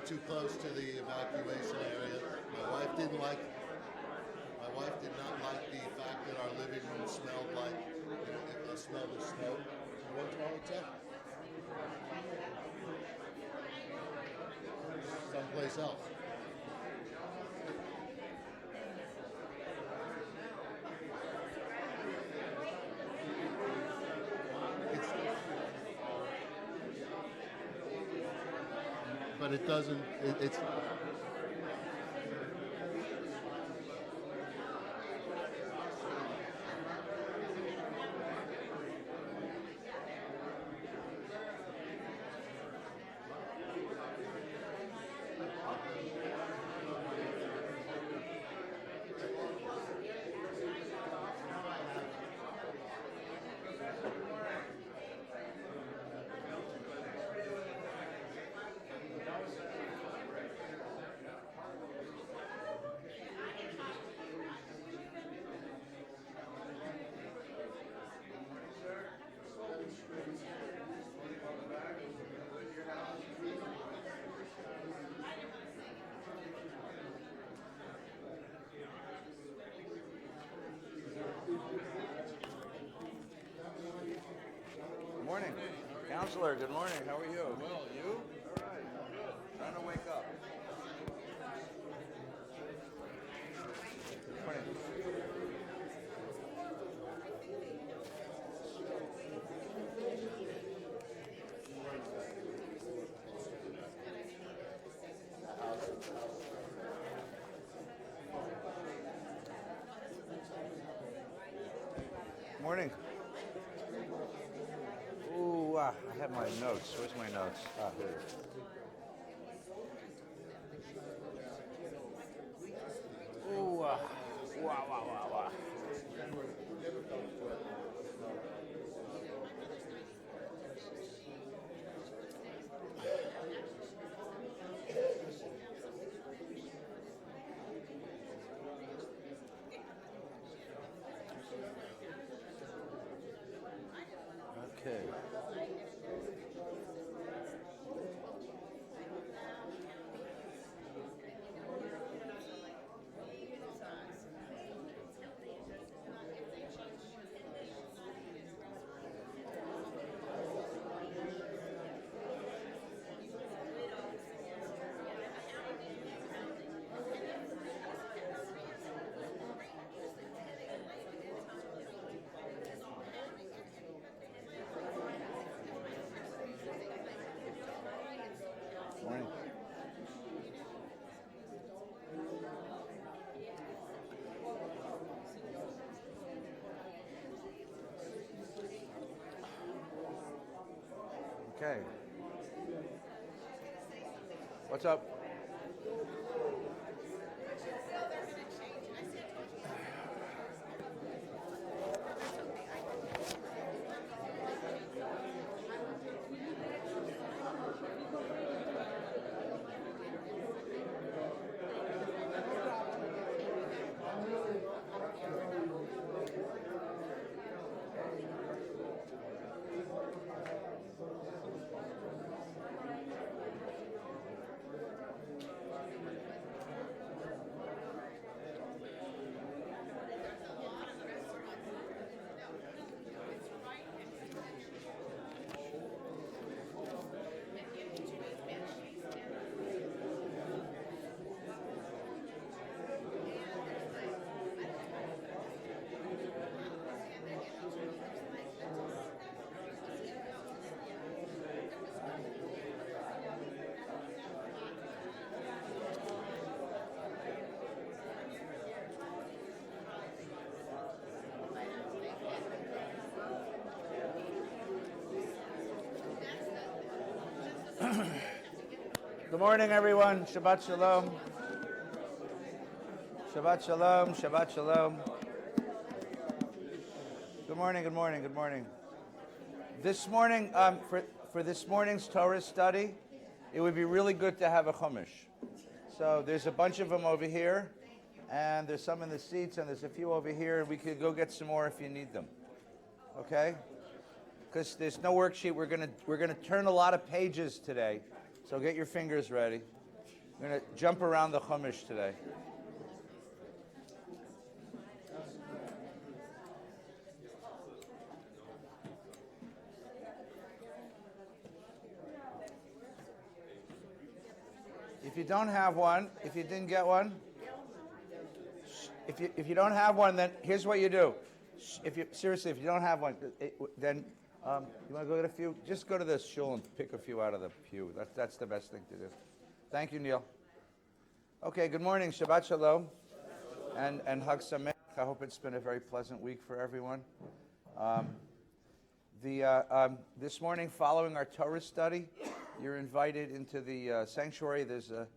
too close to the evacuation area. My wife did not like the fact that our living room smelled like it smelled of snow. What's wrong with that? Someplace else. But it doesn't. It's. Good morning. Counselor, good morning. How are you? Well, you? All right. Trying to wake up. Good morning. Morning. Ooh, I have my notes. Where's my notes? Here it is. Ooh, wow. Okay. Morning. Okay. What's up? Good morning, everyone. Shabbat shalom. Shabbat shalom. Shabbat shalom. Good morning. This morning, for this morning's Torah study, it would be really good to have a chumash. So there's a bunch of them over here, and there's some in the seats, and there's a few over here, and we could go get some more if you need them. Okay? Because there's no worksheet. We're gonna turn a lot of pages today, so get your fingers ready. We're going to jump around the Chumash today. If you don't have one, if you didn't get one, if you don't have one, then here's what you do. If you don't have one, then you want to go get a few? Just go to the shul and pick a few out of the pew. That's the best thing to do. Thank you, Neil. Okay, good morning. Shabbat Shalom and Hag Sameach. I hope it's been a very pleasant week for everyone. This morning, following our Torah study, you're invited into the sanctuary. There's a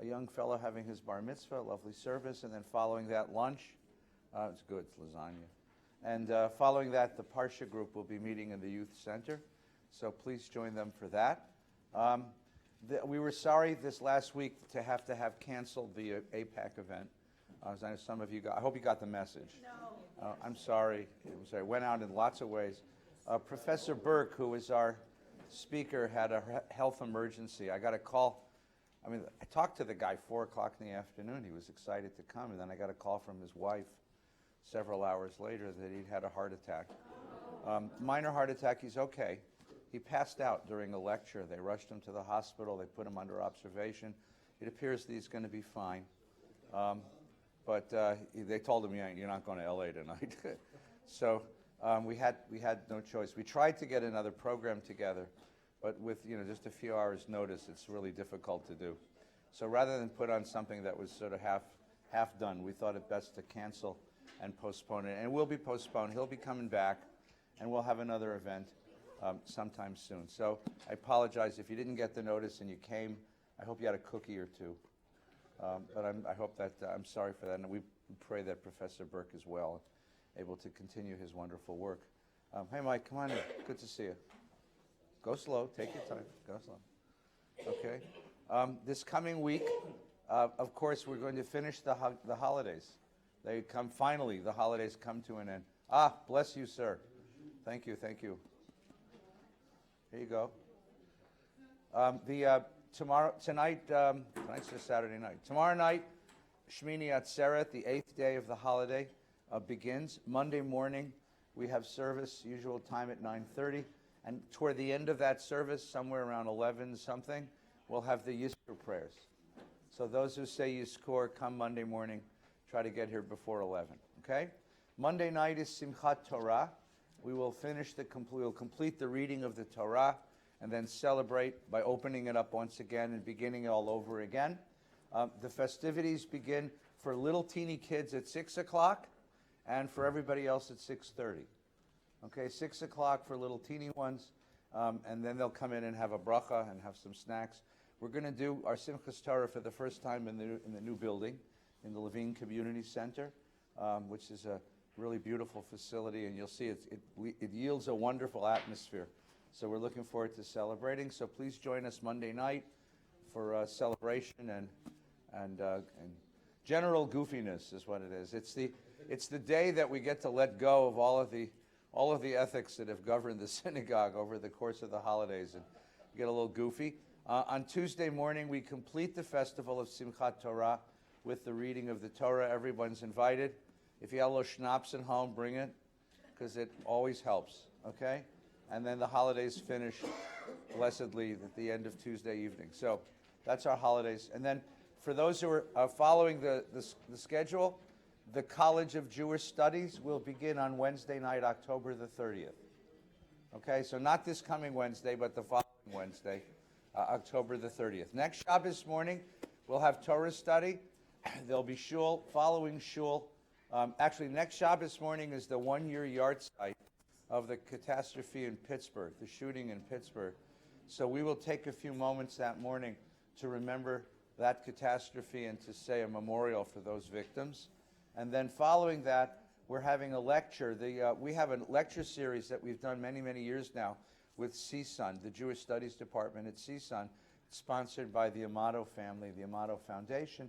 young fellow having his bar mitzvah, lovely service, and then following that, lunch. It's good, it's lasagna. And following that, the Parsha group will be meeting in the youth center, so please join them for that. We were sorry this last week to have canceled the APAC event. As I know some of you got, I hope you got the message. No. I'm sorry. It went out in lots of ways. Professor Burke, who was our speaker, had a health emergency. I got a call. I talked to the guy 4 o'clock in the afternoon. He was excited to come, and then I got a call from his wife several hours later that he'd had a heart attack. Minor heart attack. He's okay. He passed out during a lecture. They rushed him to the hospital. They put him under observation. It appears that he's going to be fine. But they told him, you're not going to LA tonight. So we had no choice. We tried to get another program together, but with just a few hours' notice, it's really difficult to do. So rather than put on something that was sort of half done, we thought it best to cancel and postpone it. And it will be postponed. He'll be coming back, and we'll have another event sometime soon. So I apologize if you didn't get the notice and you came. I hope you had a cookie or two. But I hope that I'm sorry for that, and we pray that Professor Burke is well, able to continue his wonderful work. Hey, Mike, come on in. Good to see you. Go slow. Take your time. Go slow. Okay. This coming week, of course, we're going to finish the holidays. They come finally. The holidays come to an end. Bless you, sir. Thank you. Thank you. Here you go. Tonight's just Saturday night. Tomorrow night, Shmini Atzeret, the 8th day of the holiday, begins. Monday morning, we have service, usual time at 9:30. And toward the end of that service, somewhere around 11 something, we'll have the Yizkor prayers. So those who say Yizkor, come Monday morning, try to get here before 11. Okay? Monday night is Simchat Torah. We will complete the reading of the Torah and then celebrate by opening it up once again and beginning it all over again. The festivities begin for little teeny kids at 6 o'clock and for everybody else at 6:30. Okay, 6 o'clock for little teeny ones, and then they'll come in and have a bracha and have some snacks. We're going to do our Simchas Torah for the first time in the new building, in the Levine Community Center, which is a really beautiful facility, and you'll see it yields a wonderful atmosphere. So we're looking forward to celebrating. So please join us Monday night for celebration and general goofiness is what it is. It's the day that we get to let go of all of the ethics that have governed the synagogue over the course of the holidays and get a little goofy. On Tuesday morning, we complete the festival of Simchat Torah with the reading of the Torah. Everyone's invited. If you have a little schnapps at home, bring it, because it always helps, okay? And then the holidays finish blessedly at the end of Tuesday evening. So that's our holidays. And then for those who are following the schedule, the College of Jewish Studies will begin on Wednesday night, October the 30th. Okay, so not this coming Wednesday, but the following Wednesday, October the 30th. Next Shabbos morning, we'll have Torah study. There'll be shul, following shul. Actually, next Shabbos morning is the 1-year yahrzeit of the catastrophe in Pittsburgh, the shooting in Pittsburgh. So we will take a few moments that morning to remember that catastrophe and to say a memorial for those victims. And then following that, we're having a lecture. We have a lecture series that we've done many, many years now with CSUN, the Jewish Studies Department at CSUN, sponsored by the Amato family, the Amato Foundation.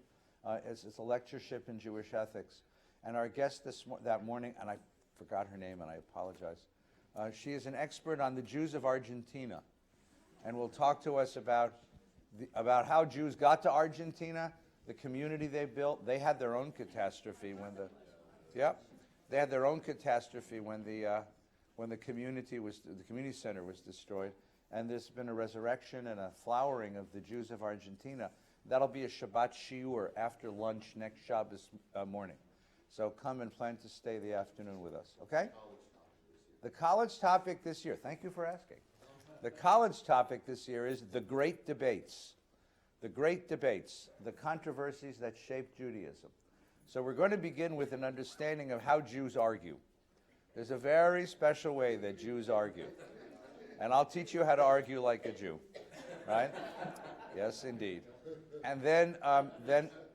It's a lectureship in Jewish ethics. And our guest that morning, and I forgot her name and I apologize, she is an expert on the Jews of Argentina and will talk to us about about how Jews got to Argentina, the community they built. They had their own catastrophe they had their own catastrophe when the community center was destroyed. And there's been a resurrection and a flowering of the Jews of Argentina. That'll be a Shabbat shiur after lunch next Shabbos morning. So come and plan to stay the afternoon with us, okay? The college topic this year, thank you for asking. The college topic this year is the great debates. The great debates, the controversies that shaped Judaism. So we're going to begin with an understanding of how Jews argue. There's a very special way that Jews argue. And I'll teach you how to argue like a Jew, right? Yes, indeed. And then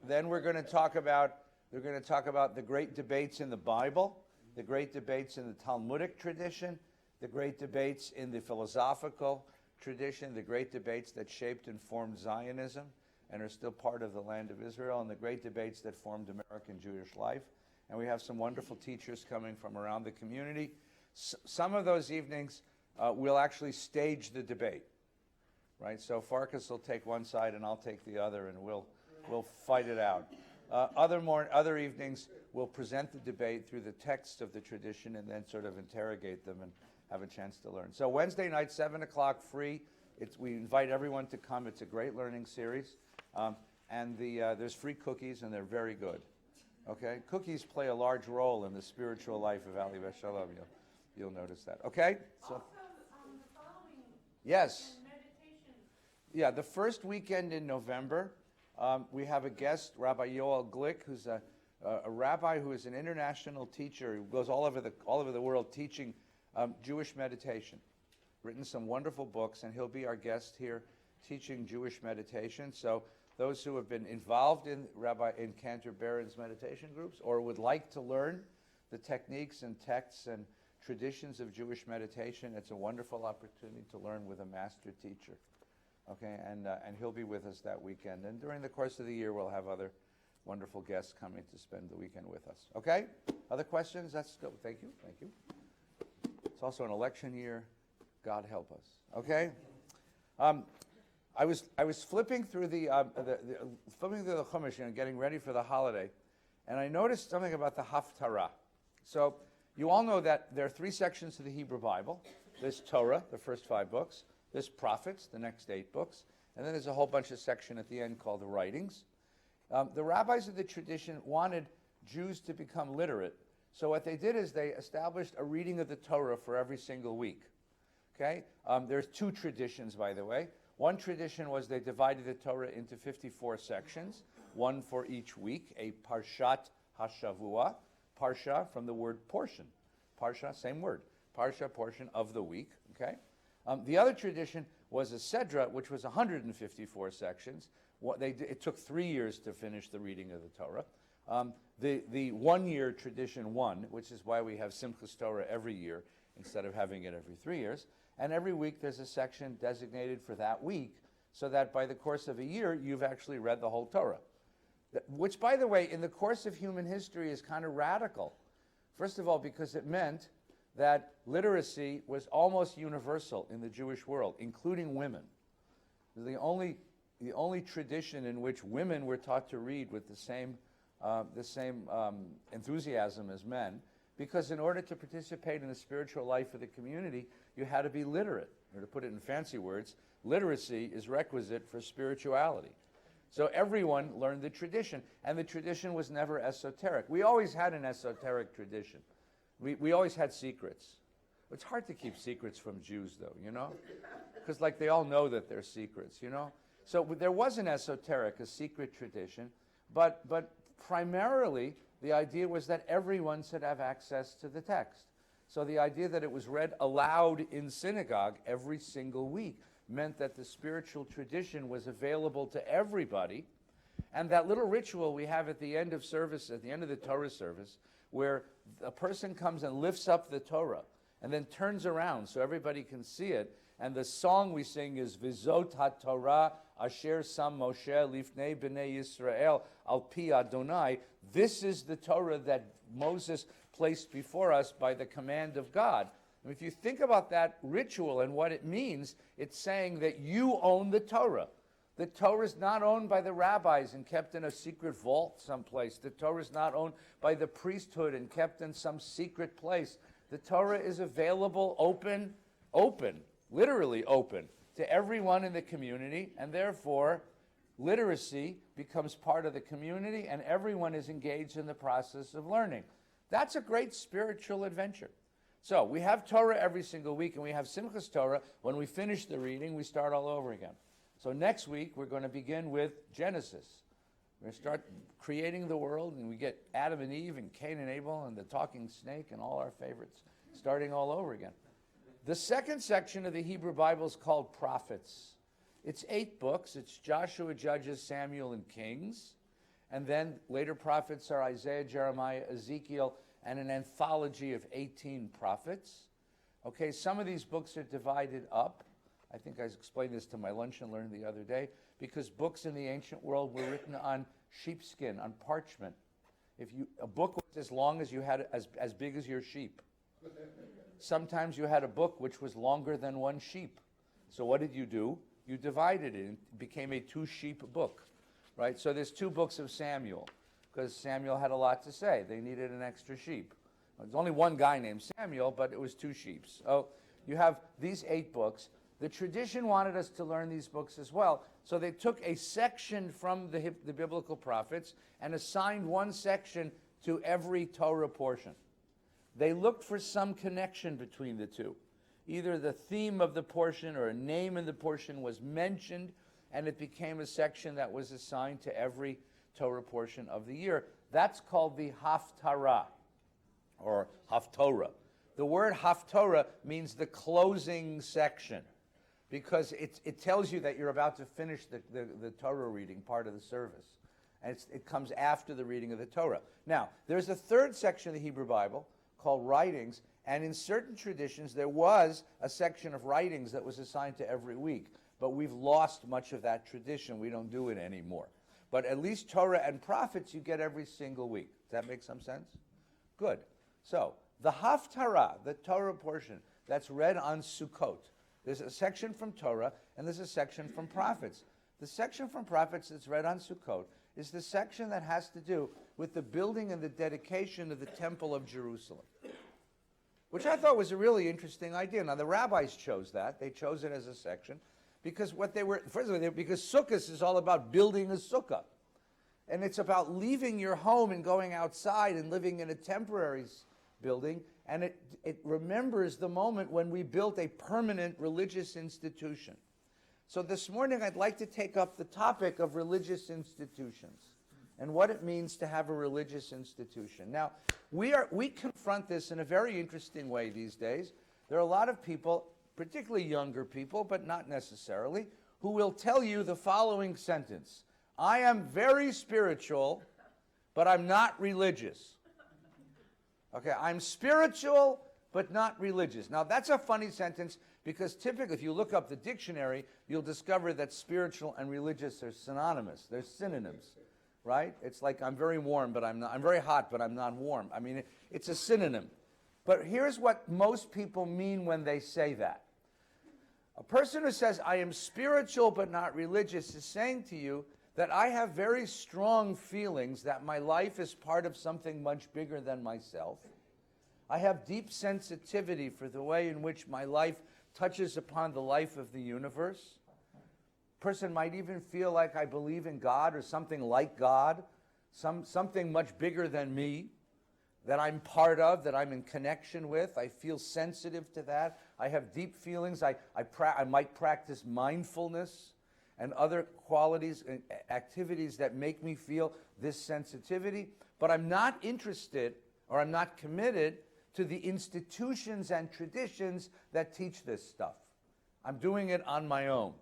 we're going to talk about the great debates in the Bible, the great debates in the Talmudic tradition, the great debates in the philosophical tradition, the great debates that shaped and formed Zionism and are still part of the land of Israel, and the great debates that formed American Jewish life. And we have some wonderful teachers coming from around the community. Some of those evenings we'll actually stage the debate, right? So Farkas will take one side and I'll take the other, and we'll fight it out. Other evenings we'll present the debate through the text of the tradition and then sort of interrogate them and have a chance to learn. So Wednesday night, 7 o'clock, free. We invite everyone to come. It's a great learning series. And there's free cookies, and they're very good. Okay? Cookies play a large role in the spiritual life of Ali Shalom. You'll notice that. Okay? So, also, the following yes. meditation. Yeah, the first weekend in November, we have a guest, Rabbi Yoel Glick, who's a rabbi who is an international teacher who goes all over the world teaching Jewish meditation. Written some wonderful books, and he'll be our guest here teaching Jewish meditation. So those who have been involved in Cantor Barron's meditation groups or would like to learn the techniques and texts and traditions of Jewish meditation, it's a wonderful opportunity to learn with a master teacher. Okay, and he'll be with us that weekend. And during the course of the year, we'll have other wonderful guests coming to spend the weekend with us. Okay? Other questions? That's good. Thank you. Thank you. It's also an election year. God help us. Okay? I was flipping through the Chumash, getting ready for the holiday, and I noticed something about the Haftarah. So you all know that there are 3 sections to the Hebrew Bible. There's Torah, the first 5 books. There's prophets, the next 8 books. And then there's a whole bunch of section at the end called the writings. The rabbis of the tradition wanted Jews to become literate. So what they did is they established a reading of the Torah for every single week. Okay? There's 2 traditions, by the way. One tradition was they divided the Torah into 54 sections, one for each week, a Parshat HaShavua, Parsha from the word portion. Parsha, same word. Parsha, portion of the week. Okay? The other tradition was a Sedra, which was 154 sections. It took 3 years to finish the reading of the Torah. The 1 year tradition won, which is why we have Simchas Torah every year instead of having it every 3 years. And every week there's a section designated for that week, so that by the course of a year, you've actually read the whole Torah. Which, by the way, in the course of human history is kind of radical. First of all, because it meant that literacy was almost universal in the Jewish world, including women. The only tradition in which women were taught to read with the same enthusiasm as men, because in order to participate in the spiritual life of the community, you had to be literate. Or to put it in fancy words, literacy is requisite for spirituality. So everyone learned the tradition, and the tradition was never esoteric. We always had an esoteric tradition. We always had secrets. It's hard to keep secrets from Jews, though, you know? Because, they all know that they're secrets, you know? So there was an esoteric, a secret tradition, but primarily, the idea was that everyone should have access to the text. So the idea that it was read aloud in synagogue every single week meant that the spiritual tradition was available to everybody. And that little ritual we have at the end of service, at the end of the Torah service, where a person comes and lifts up the Torah and then turns around so everybody can see it. And the song we sing is Vizot HaTorah Asher Sam Moshe Lifnei B'nei Yisrael Al Pi Adonai. This is the Torah that Moses placed before us by the command of God. And if you think about that ritual and what it means, it's saying that you own the Torah. The Torah is not owned by the rabbis and kept in a secret vault someplace. The Torah is not owned by the priesthood and kept in some secret place. The Torah is available, open, literally open, to everyone in the community, and therefore literacy becomes part of the community and everyone is engaged in the process of learning. That's a great spiritual adventure. So we have Torah every single week, and we have Simchas Torah. When we finish the reading, we start all over again. So next week, we're going to begin with Genesis. We're going to start creating the world, and we get Adam and Eve and Cain and Abel and the talking snake and all our favorites, starting all over again. The second section of the Hebrew Bible is called Prophets. It's 8 books. It's Joshua, Judges, Samuel, and Kings. And then later prophets are Isaiah, Jeremiah, Ezekiel, and an anthology of 18 prophets. Okay, some of these books are divided up. I think I explained this to my lunch and learn the other day, because books in the ancient world were written on sheepskin, on parchment. A book was as long as you had, as big as your sheep. Sometimes you had a book which was longer than one sheep. So what did you do? You divided it. It became a 2-sheep book, right? So there's 2 books of Samuel, because Samuel had a lot to say. They needed an extra sheep. There's only one guy named Samuel, but it was 2 sheep. So you have these 8 books. The tradition wanted us to learn these books as well, so they took a section from the biblical prophets and assigned one section to every Torah portion. They looked for some connection between the two. Either the theme of the portion or a name in the portion was mentioned, and it became a section that was assigned to every Torah portion of the year. That's called the Haftarah, or Haftorah. The word Haftorah means the closing section, because it tells you that you're about to finish the Torah reading part of the service. And it comes after the reading of the Torah. Now, there's a third section of the Hebrew Bible called Writings, and in certain traditions there was a section of Writings that was assigned to every week, but we've lost much of that tradition. We don't do it anymore. But at least Torah and Prophets you get every single week. Does that make some sense? Good. So, the Haftarah, the Torah portion, that's read on Sukkot. There's a section from Torah, and there's a section from Prophets. The section from Prophets that's read on Sukkot is the section that has to do with the building and the dedication of the Temple of Jerusalem, which I thought was a really interesting idea. Now, the rabbis chose that. They chose it as a section because because Sukkot is all about building a sukkah. And it's about leaving your home and going outside and living in a temporary building. And it remembers the moment when we built a permanent religious institution. So this morning I'd like to take up the topic of religious institutions and what it means to have a religious institution. Now, we confront this in a very interesting way these days. There are a lot of people, particularly younger people, but not necessarily, who will tell you the following sentence: I am very spiritual, but I'm not religious. Okay, I'm spiritual, but not religious. Now, that's a funny sentence because typically, if you look up the dictionary, you'll discover that spiritual and religious are synonymous. They're synonyms, right? It's like I'm very warm, but I'm not. I'm very hot, but I'm not warm. I mean, it's a synonym. But here's what most people mean when they say that. A person who says, I am spiritual, but not religious, is saying to you that I have very strong feelings that my life is part of something much bigger than myself. I have deep sensitivity for the way in which my life touches upon the life of the universe. A person might even feel like I believe in God or something like God, something much bigger than me, that I'm part of, that I'm in connection with. I feel sensitive to that. I have deep feelings. I might practice mindfulness and other qualities and activities that make me feel this sensitivity, but I'm not interested or I'm not committed to the institutions and traditions that teach this stuff. I'm doing it on my own.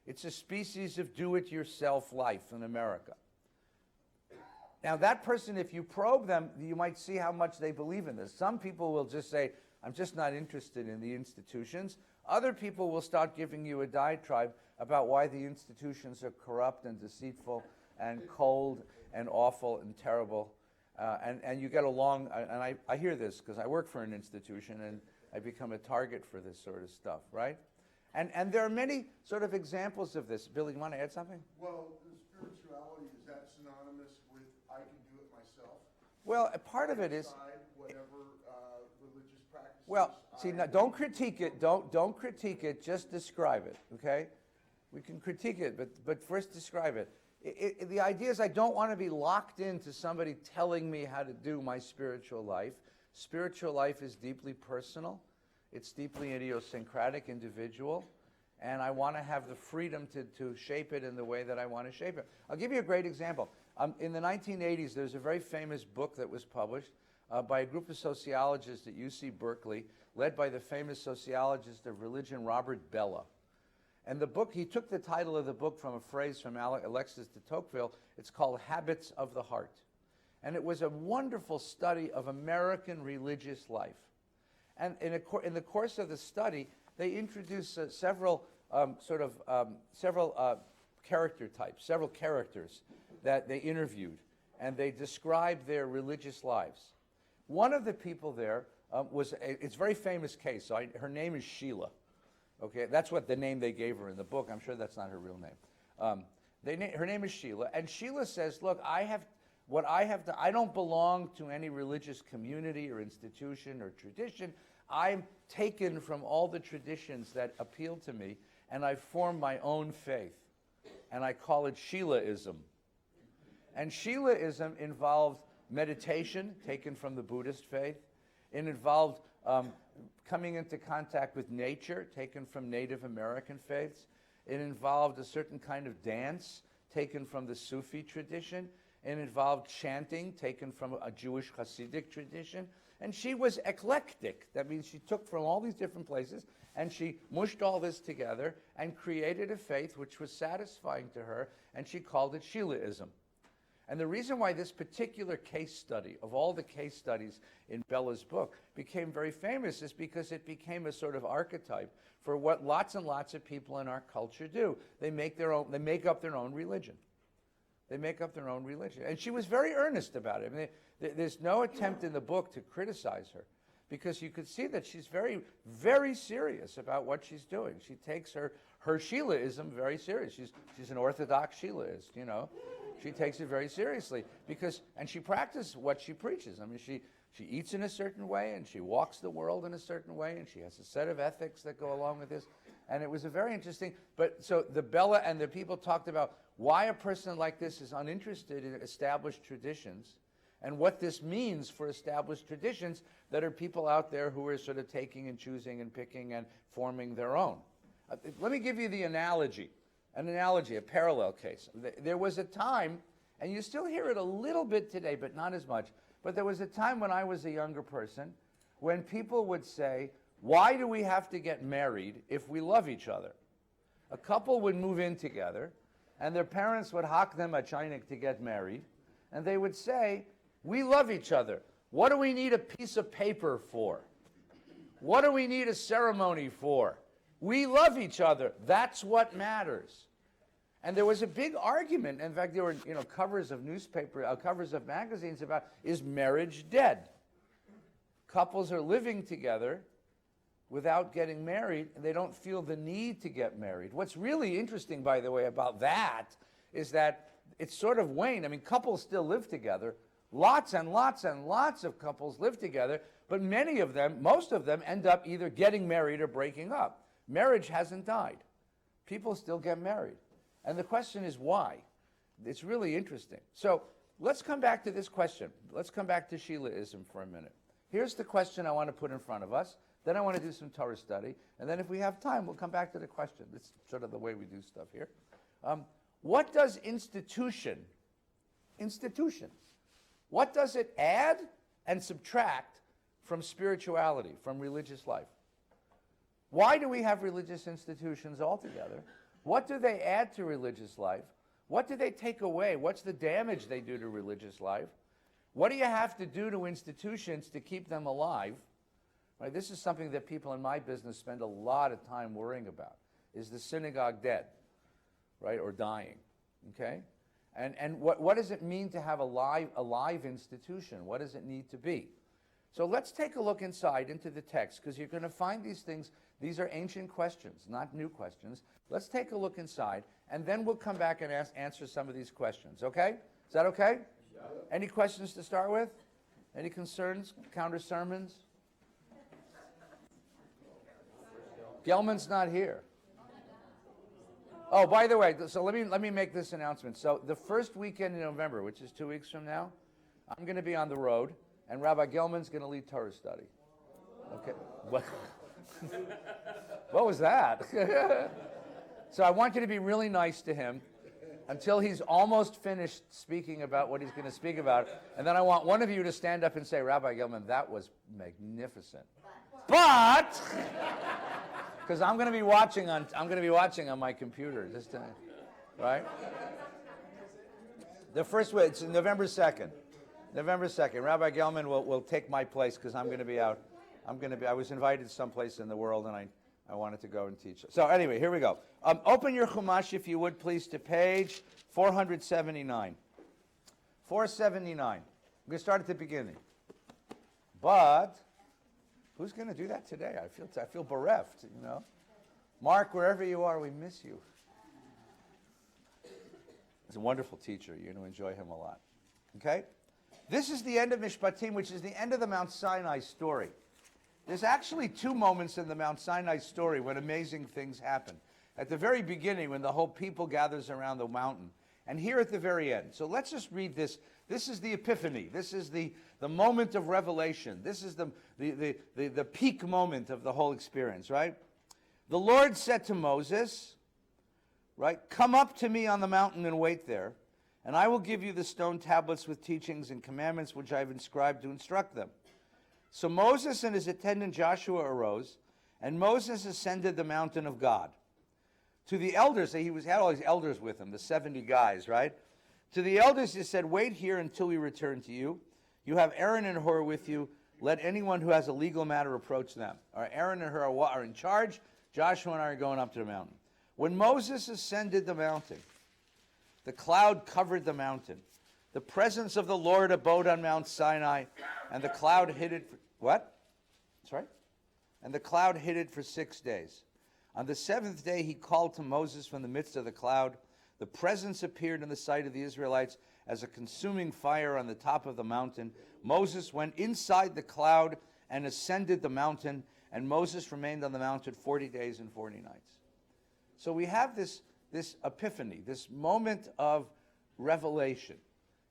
It's a species of do-it-yourself life in America. Now, that person, if you probe them, you might see how much they believe in this. Some people will just say, I'm just not interested in the institutions. Other people will start giving you a diatribe about why the institutions are corrupt and deceitful and cold and awful and terrible. And you get along, and I hear this because I work for an institution and I become a target for this sort of stuff, right? And there are many sort of examples of this. Billy, you want to add something? Well, the spirituality, is that synonymous with I can do it myself? Well, a part of it is. Decide whatever religious practices. Well, see, now, don't critique it. Don't critique it. Just describe it. Okay? We can critique it, but first describe it. The idea is I don't want to be locked into somebody telling me how to do my spiritual life. Spiritual life is deeply personal. It's deeply idiosyncratic, individual, and I want to have the freedom to shape it in the way that I want to shape it. I'll give you a great example. In the 1980s, there's a very famous book that was published by a group of sociologists at UC Berkeley, led by the famous sociologist of religion, Robert Bellah. And the book, he took the title of the book from a phrase from Alexis de Tocqueville. It's called Habits of the Heart. And it was a wonderful study of American religious life. And in the course of the study, they introduced several character types, several characters that they interviewed, and they described their religious lives. One of the people there it's a very famous case. So her name is Sheila. Okay, that's what the name they gave her in the book. I'm sure that's not her real name. Her name is Sheila, and Sheila says, "Look, I don't belong to any religious community or institution or tradition. I'm taken from all the traditions that appeal to me, and I form my own faith, and I call it Sheilaism." And Sheilaism involved meditation, taken from the Buddhist faith. It involved coming into contact with nature, taken from Native American faiths. It involved a certain kind of dance, taken from the Sufi tradition. It involved chanting, taken from a Jewish Hasidic tradition. And she was eclectic. That means she took from all these different places, and she mushed all this together and created a faith which was satisfying to her, and she called it Sheilaism. And the reason why this particular case study, of all the case studies in Bellah's book, became very famous is because it became a sort of archetype for what lots and lots of people in our culture do. They make up their own religion. They make up their own religion. And she was very earnest about it. I mean, there's no attempt in the book to criticize her, because you could see that she's very, very serious about what she's doing. She takes her Sheilaism very serious. She's an Orthodox Sheilaist, you know. She takes it very seriously and she practices what she preaches. I mean, she eats in a certain way, and she walks the world in a certain way, and she has a set of ethics that go along with this. And it was a very interesting, so the Bellah and the people talked about why a person like this is uninterested in established traditions, and what this means for established traditions that are people out there who are sort of taking and choosing and picking and forming their own. Let me give you the analogy, a parallel case. There was a time, and you still hear it a little bit today, but not as much, but there was a time when I was a younger person when people would say, why do we have to get married if we love each other? A couple would move in together, and their parents would hock them a chinik to get married, and they would say, we love each other. What do we need a piece of paper for? What do we need a ceremony for? We love each other. That's what matters. And there was a big argument. In fact, there were covers of covers of magazines about, is marriage dead? Couples are living together without getting married, and they don't feel the need to get married. What's really interesting, by the way, about that is that it's sort of waned. I mean, couples still live together. Lots and lots and lots of couples live together, but most of them end up either getting married or breaking up. Marriage hasn't died. People still get married. And the question is why? It's really interesting. So let's come back to this question. Let's come back to Sheilaism for a minute. Here's the question I want to put in front of us. Then I want to do some Torah study. And then if we have time, we'll come back to the question. It's sort of the way we do stuff here. What does institution, what does it add and subtract from spirituality, from religious life? Why do we have religious institutions altogether? What do they add to religious life? What do they take away? What's the damage they do to religious life? What do you have to do to institutions to keep them alive? Right, this is something that people in my business spend a lot of time worrying about. Is the synagogue dead, right, or dying? Okay? And what does it mean to have a live institution? What does it need to be? So let's take a look inside into the text, because you're going to find these things. These are ancient questions, not new questions. Let's take a look inside, and then we'll come back and answer some of these questions, okay? Is that okay? Any questions to start with? Any concerns, counter sermons? Gelman's not here. Oh, by the way, so let me make this announcement. So the first weekend in November, which is 2 weeks from now, I'm going to be on the road, and Rabbi Gelman's going to lead Torah study. Okay. What was that? So I want you to be really nice to him until he's almost finished speaking about what he's going to speak about, and then I want one of you to stand up and say, Rabbi Gelman, that was magnificent. But because I'm going to be watching on my computer this time, right? The first way, it's November 2nd. November 2nd. Rabbi Gelman will take my place because I'm going to be out. I was invited someplace in the world, and I wanted to go and teach. So anyway, here we go. Open your Chumash, if you would, please, to page 479. 479. I'm going to start at the beginning. But who's going to do that today? I feel bereft, you know. Mark, wherever you are, we miss you. He's a wonderful teacher. You're going to enjoy him a lot. Okay? This is the end of Mishpatim, which is the end of the Mount Sinai story. There's actually two moments in the Mount Sinai story when amazing things happen. At the very beginning, when the whole people gathers around the mountain, and here at the very end. So let's just read this. This is the epiphany. This is the moment of revelation. This is the peak moment of the whole experience, right? The Lord said to Moses, right, come up to me on the mountain and wait there, and I will give you the stone tablets with teachings and commandments which I have inscribed to instruct them. So Moses and his attendant Joshua arose, and Moses ascended the mountain of God. To the elders, he had all these elders with him, the 70 guys, right? To the elders he said, wait here until we return to you. You have Aaron and Hur with you. Let anyone who has a legal matter approach them. Aaron and Hur are in charge. Joshua and I are going up to the mountain. When Moses ascended the mountain, the cloud covered the mountain. The presence of the Lord abode on Mount Sinai, and the cloud hid it for, what? That's right. And the cloud hid it for 6 days. On the seventh day he called to Moses from the midst of the cloud. The presence appeared in the sight of the Israelites as a consuming fire on the top of the mountain. Moses went inside the cloud and ascended the mountain, and Moses remained on the mountain 40 days and 40 nights. So we have this epiphany, this moment of revelation.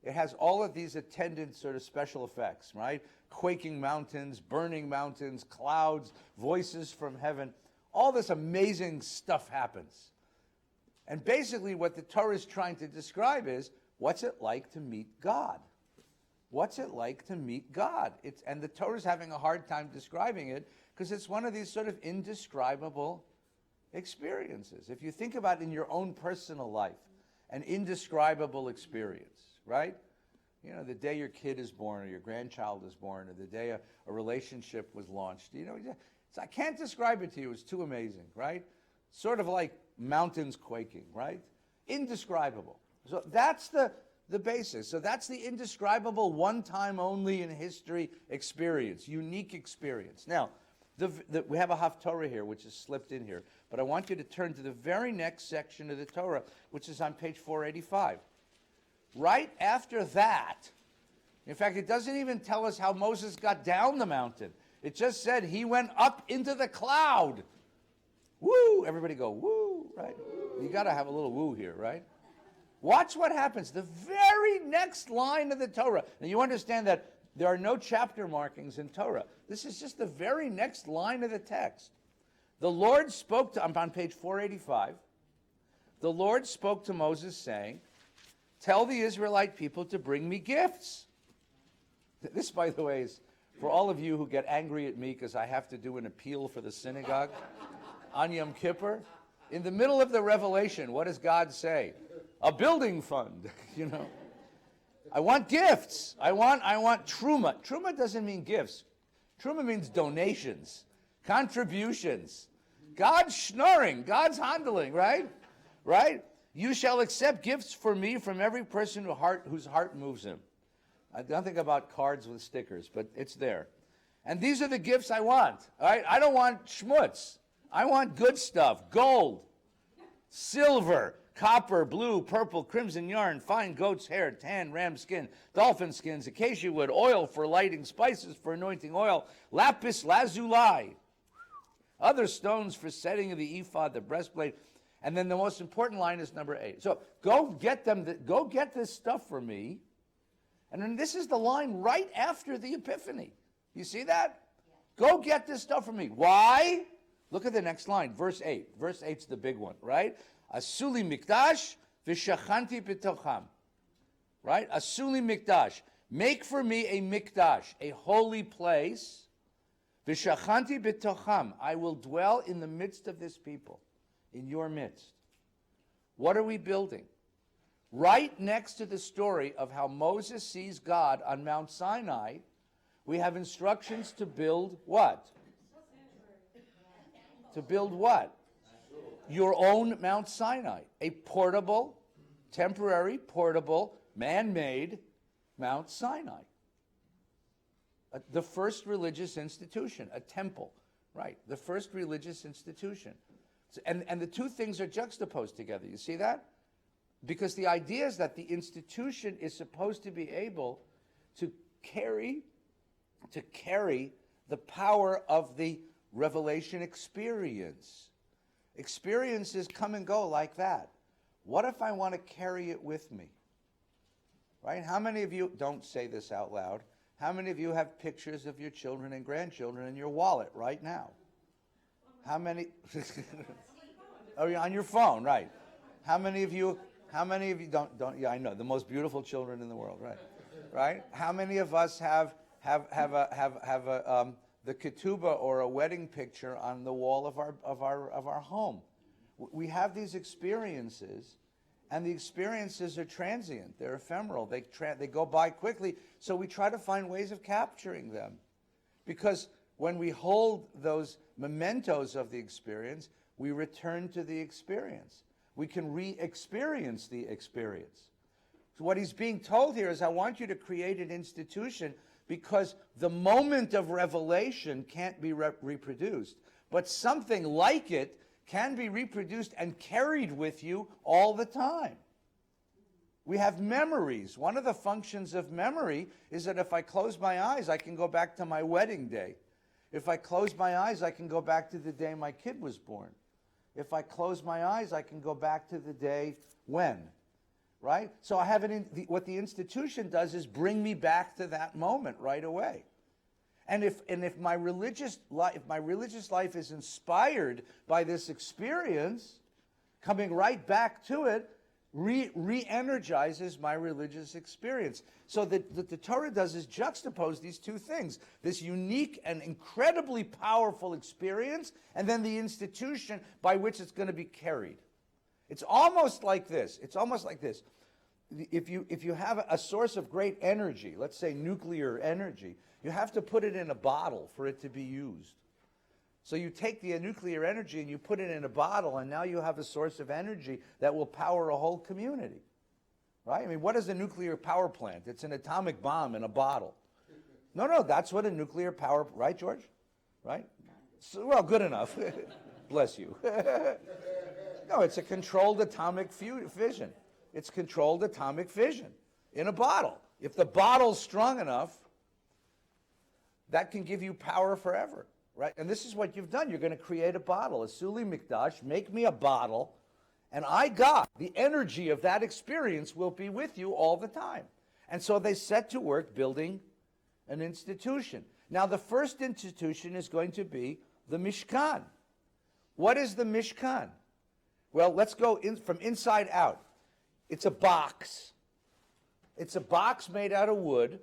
It has all of these attendant sort of special effects, right? Quaking mountains, burning mountains, clouds, voices from heaven. All this amazing stuff happens. And basically what the Torah is trying to describe is, what's it like to meet God? What's it like to meet God? And the Torah is having a hard time describing it because it's one of these sort of indescribable experiences. If you think about in your own personal life, an indescribable experience, right? You know, the day your kid is born or your grandchild is born or the day a relationship was launched. You know, I can't describe it to you. It's too amazing, right? Sort of like mountains quaking, right? Indescribable. So that's the basis. So that's the indescribable, one time only in history experience, unique experience. Now, we have a Haftorah here, which is slipped in here, but I want you to turn to the very next section of the Torah, which is on page 485. Right after that, in fact, it doesn't even tell us how Moses got down the mountain. It just said he went up into the cloud. Woo! Everybody go, woo, right? You got to have a little woo here, right? Watch what happens. The very next line of the Torah. Now, you understand that there are no chapter markings in Torah. This is just the very next line of the text. The Lord spoke to, I'm on page 485. The Lord spoke to Moses saying, tell the Israelite people to bring me gifts. This, by the way, is for all of you who get angry at me because I have to do an appeal for the synagogue on Yom Kippur. In the middle of the revelation, what does God say? A building fund, you know. I want gifts. I want truma. Truma doesn't mean gifts. Truma means donations, contributions. God's schnorring, God's handling, right? Right? You shall accept gifts for me from every person whose heart moves him. I don't think about cards with stickers, but it's there. And these are the gifts I want. All right? I don't want schmutz. I want good stuff. Gold, silver, copper, blue, purple, crimson yarn, fine goat's hair, tan ram skin, dolphin skins, acacia wood, oil for lighting, spices for anointing oil, lapis lazuli, other stones for setting of the ephod, the breastplate. And then the most important line is number 8. So go get this stuff for me. And then this is the line right after the Epiphany. You see that? Go get this stuff for me. Why? Look at the next line, verse 8. Verse 8's the big one, right? Asuli mikdash v'shachanti b'tocham. Right? Asuli mikdash. Make for me a mikdash, a holy place. V'shachanti b'tocham. I will dwell in the midst of this people, in your midst. What are we building? Right next to the story of how Moses sees God on Mount Sinai, we have instructions to build what? To build what? Your own Mount Sinai, a portable, temporary, portable, man-made Mount Sinai. The first religious institution, a temple, right? The first religious institution. And the two things are juxtaposed together. You see that? Because the idea is that the institution is supposed to be able to carry the power of the revelation experience. Experiences come and go like that. What if I want to carry it with me? Right? How many of you, don't say this out loud, how many of you have pictures of your children and grandchildren in your wallet right now? How many? Oh, you're on your phone, right? How many of you don't, yeah, I know, the most beautiful children in the world, right? Right? How many of us have the ketubah or a wedding picture on the wall of our home? We have these experiences, and the experiences are transient. They're ephemeral. They go by quickly. So we try to find ways of capturing them, because when we hold those mementos of the experience, we return to the experience. We can re-experience the experience. So what he's being told here is, I want you to create an institution, because the moment of revelation can't be reproduced, but something like it can be reproduced and carried with you all the time. We have memories. One of the functions of memory is that if I close my eyes, I can go back to my wedding day. If I close my eyes, I can go back to the day my kid was born. If I close my eyes, I can go back to the day when, right? So I have what the institution does is bring me back to that moment right away. And if my religious life is inspired by this experience, coming right back to it re-energizes my religious experience. So that the Torah does is juxtapose these two things: this unique and incredibly powerful experience, and then the institution by which it's going to be carried. It's almost like this. If you have a source of great energy, let's say nuclear energy, you have to put it in a bottle for it to be used. So you take the nuclear energy and you put it in a bottle, and now you have a source of energy that will power a whole community. Right? I mean, what is a nuclear power plant? It's an atomic bomb in a bottle. No, that's what a nuclear power, right, George? Right? So, well, good enough. Bless you. No, it's a controlled atomic fission. It's controlled atomic fission in a bottle. If the bottle's strong enough, that can give you power forever, right? And this is what you've done. You're going to create a bottle, a Suli Mikdash, make me a bottle, and the energy of that experience will be with you all the time. And so they set to work building an institution. Now, the first institution is going to be the Mishkan. What is the Mishkan? Well, let's go from inside out. It's a box. It's a box made out of wood,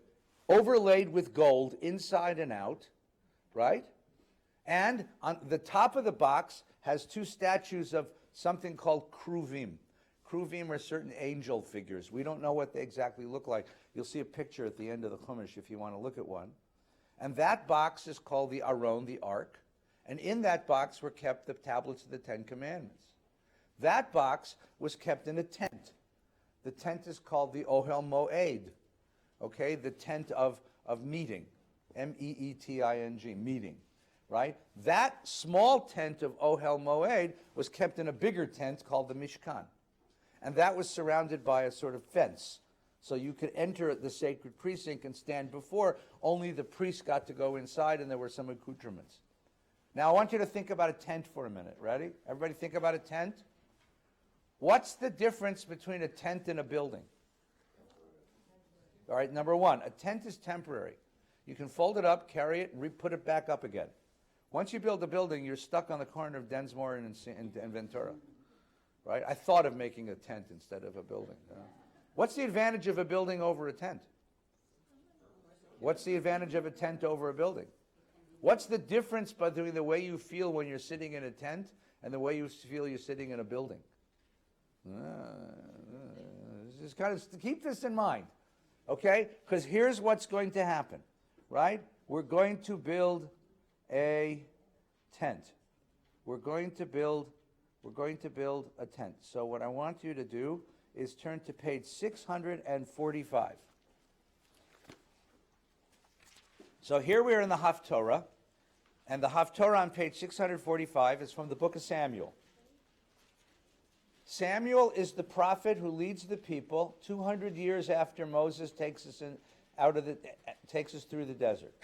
overlaid with gold inside and out, right? And on the top of the box has two statues of something called kruvim. Kruvim are certain angel figures. We don't know what they exactly look like. You'll see a picture at the end of the Chumash if you want to look at one. And that box is called the Aron, the Ark. And in that box were kept the tablets of the Ten Commandments. That box was kept in a tent. The tent is called the Ohel Moed, okay, the tent of meeting, M-E-E-T-I-N-G, meeting, right? That small tent of Ohel Moed was kept in a bigger tent called the Mishkan. And that was surrounded by a sort of fence. So you could enter the sacred precinct and stand before. Only the priest got to go inside, and there were some accoutrements. Now I want you to think about a tent for a minute. Ready? Everybody think about a tent? What's the difference between a tent and a building? All right, number one, a tent is temporary. You can fold it up, carry it, and put it back up again. Once you build a building, you're stuck on the corner of Densmore and Ventura. Right? I thought of making a tent instead of a building. What's the advantage of a building over a tent? What's the advantage of a tent over a building? What's the difference between the way you feel when you're sitting in a tent and the way you feel you're sitting in a building? Just kind of keep this in mind, okay? Because here's what's going to happen, right? We're going to build a tent. We're going to build a tent. So what I want you to do is turn to page 645. So here we are in the Haftorah, and the Haftorah on page 645 is from the book of Samuel. Samuel is the prophet who leads the people 200 years after Moses takes us through the desert.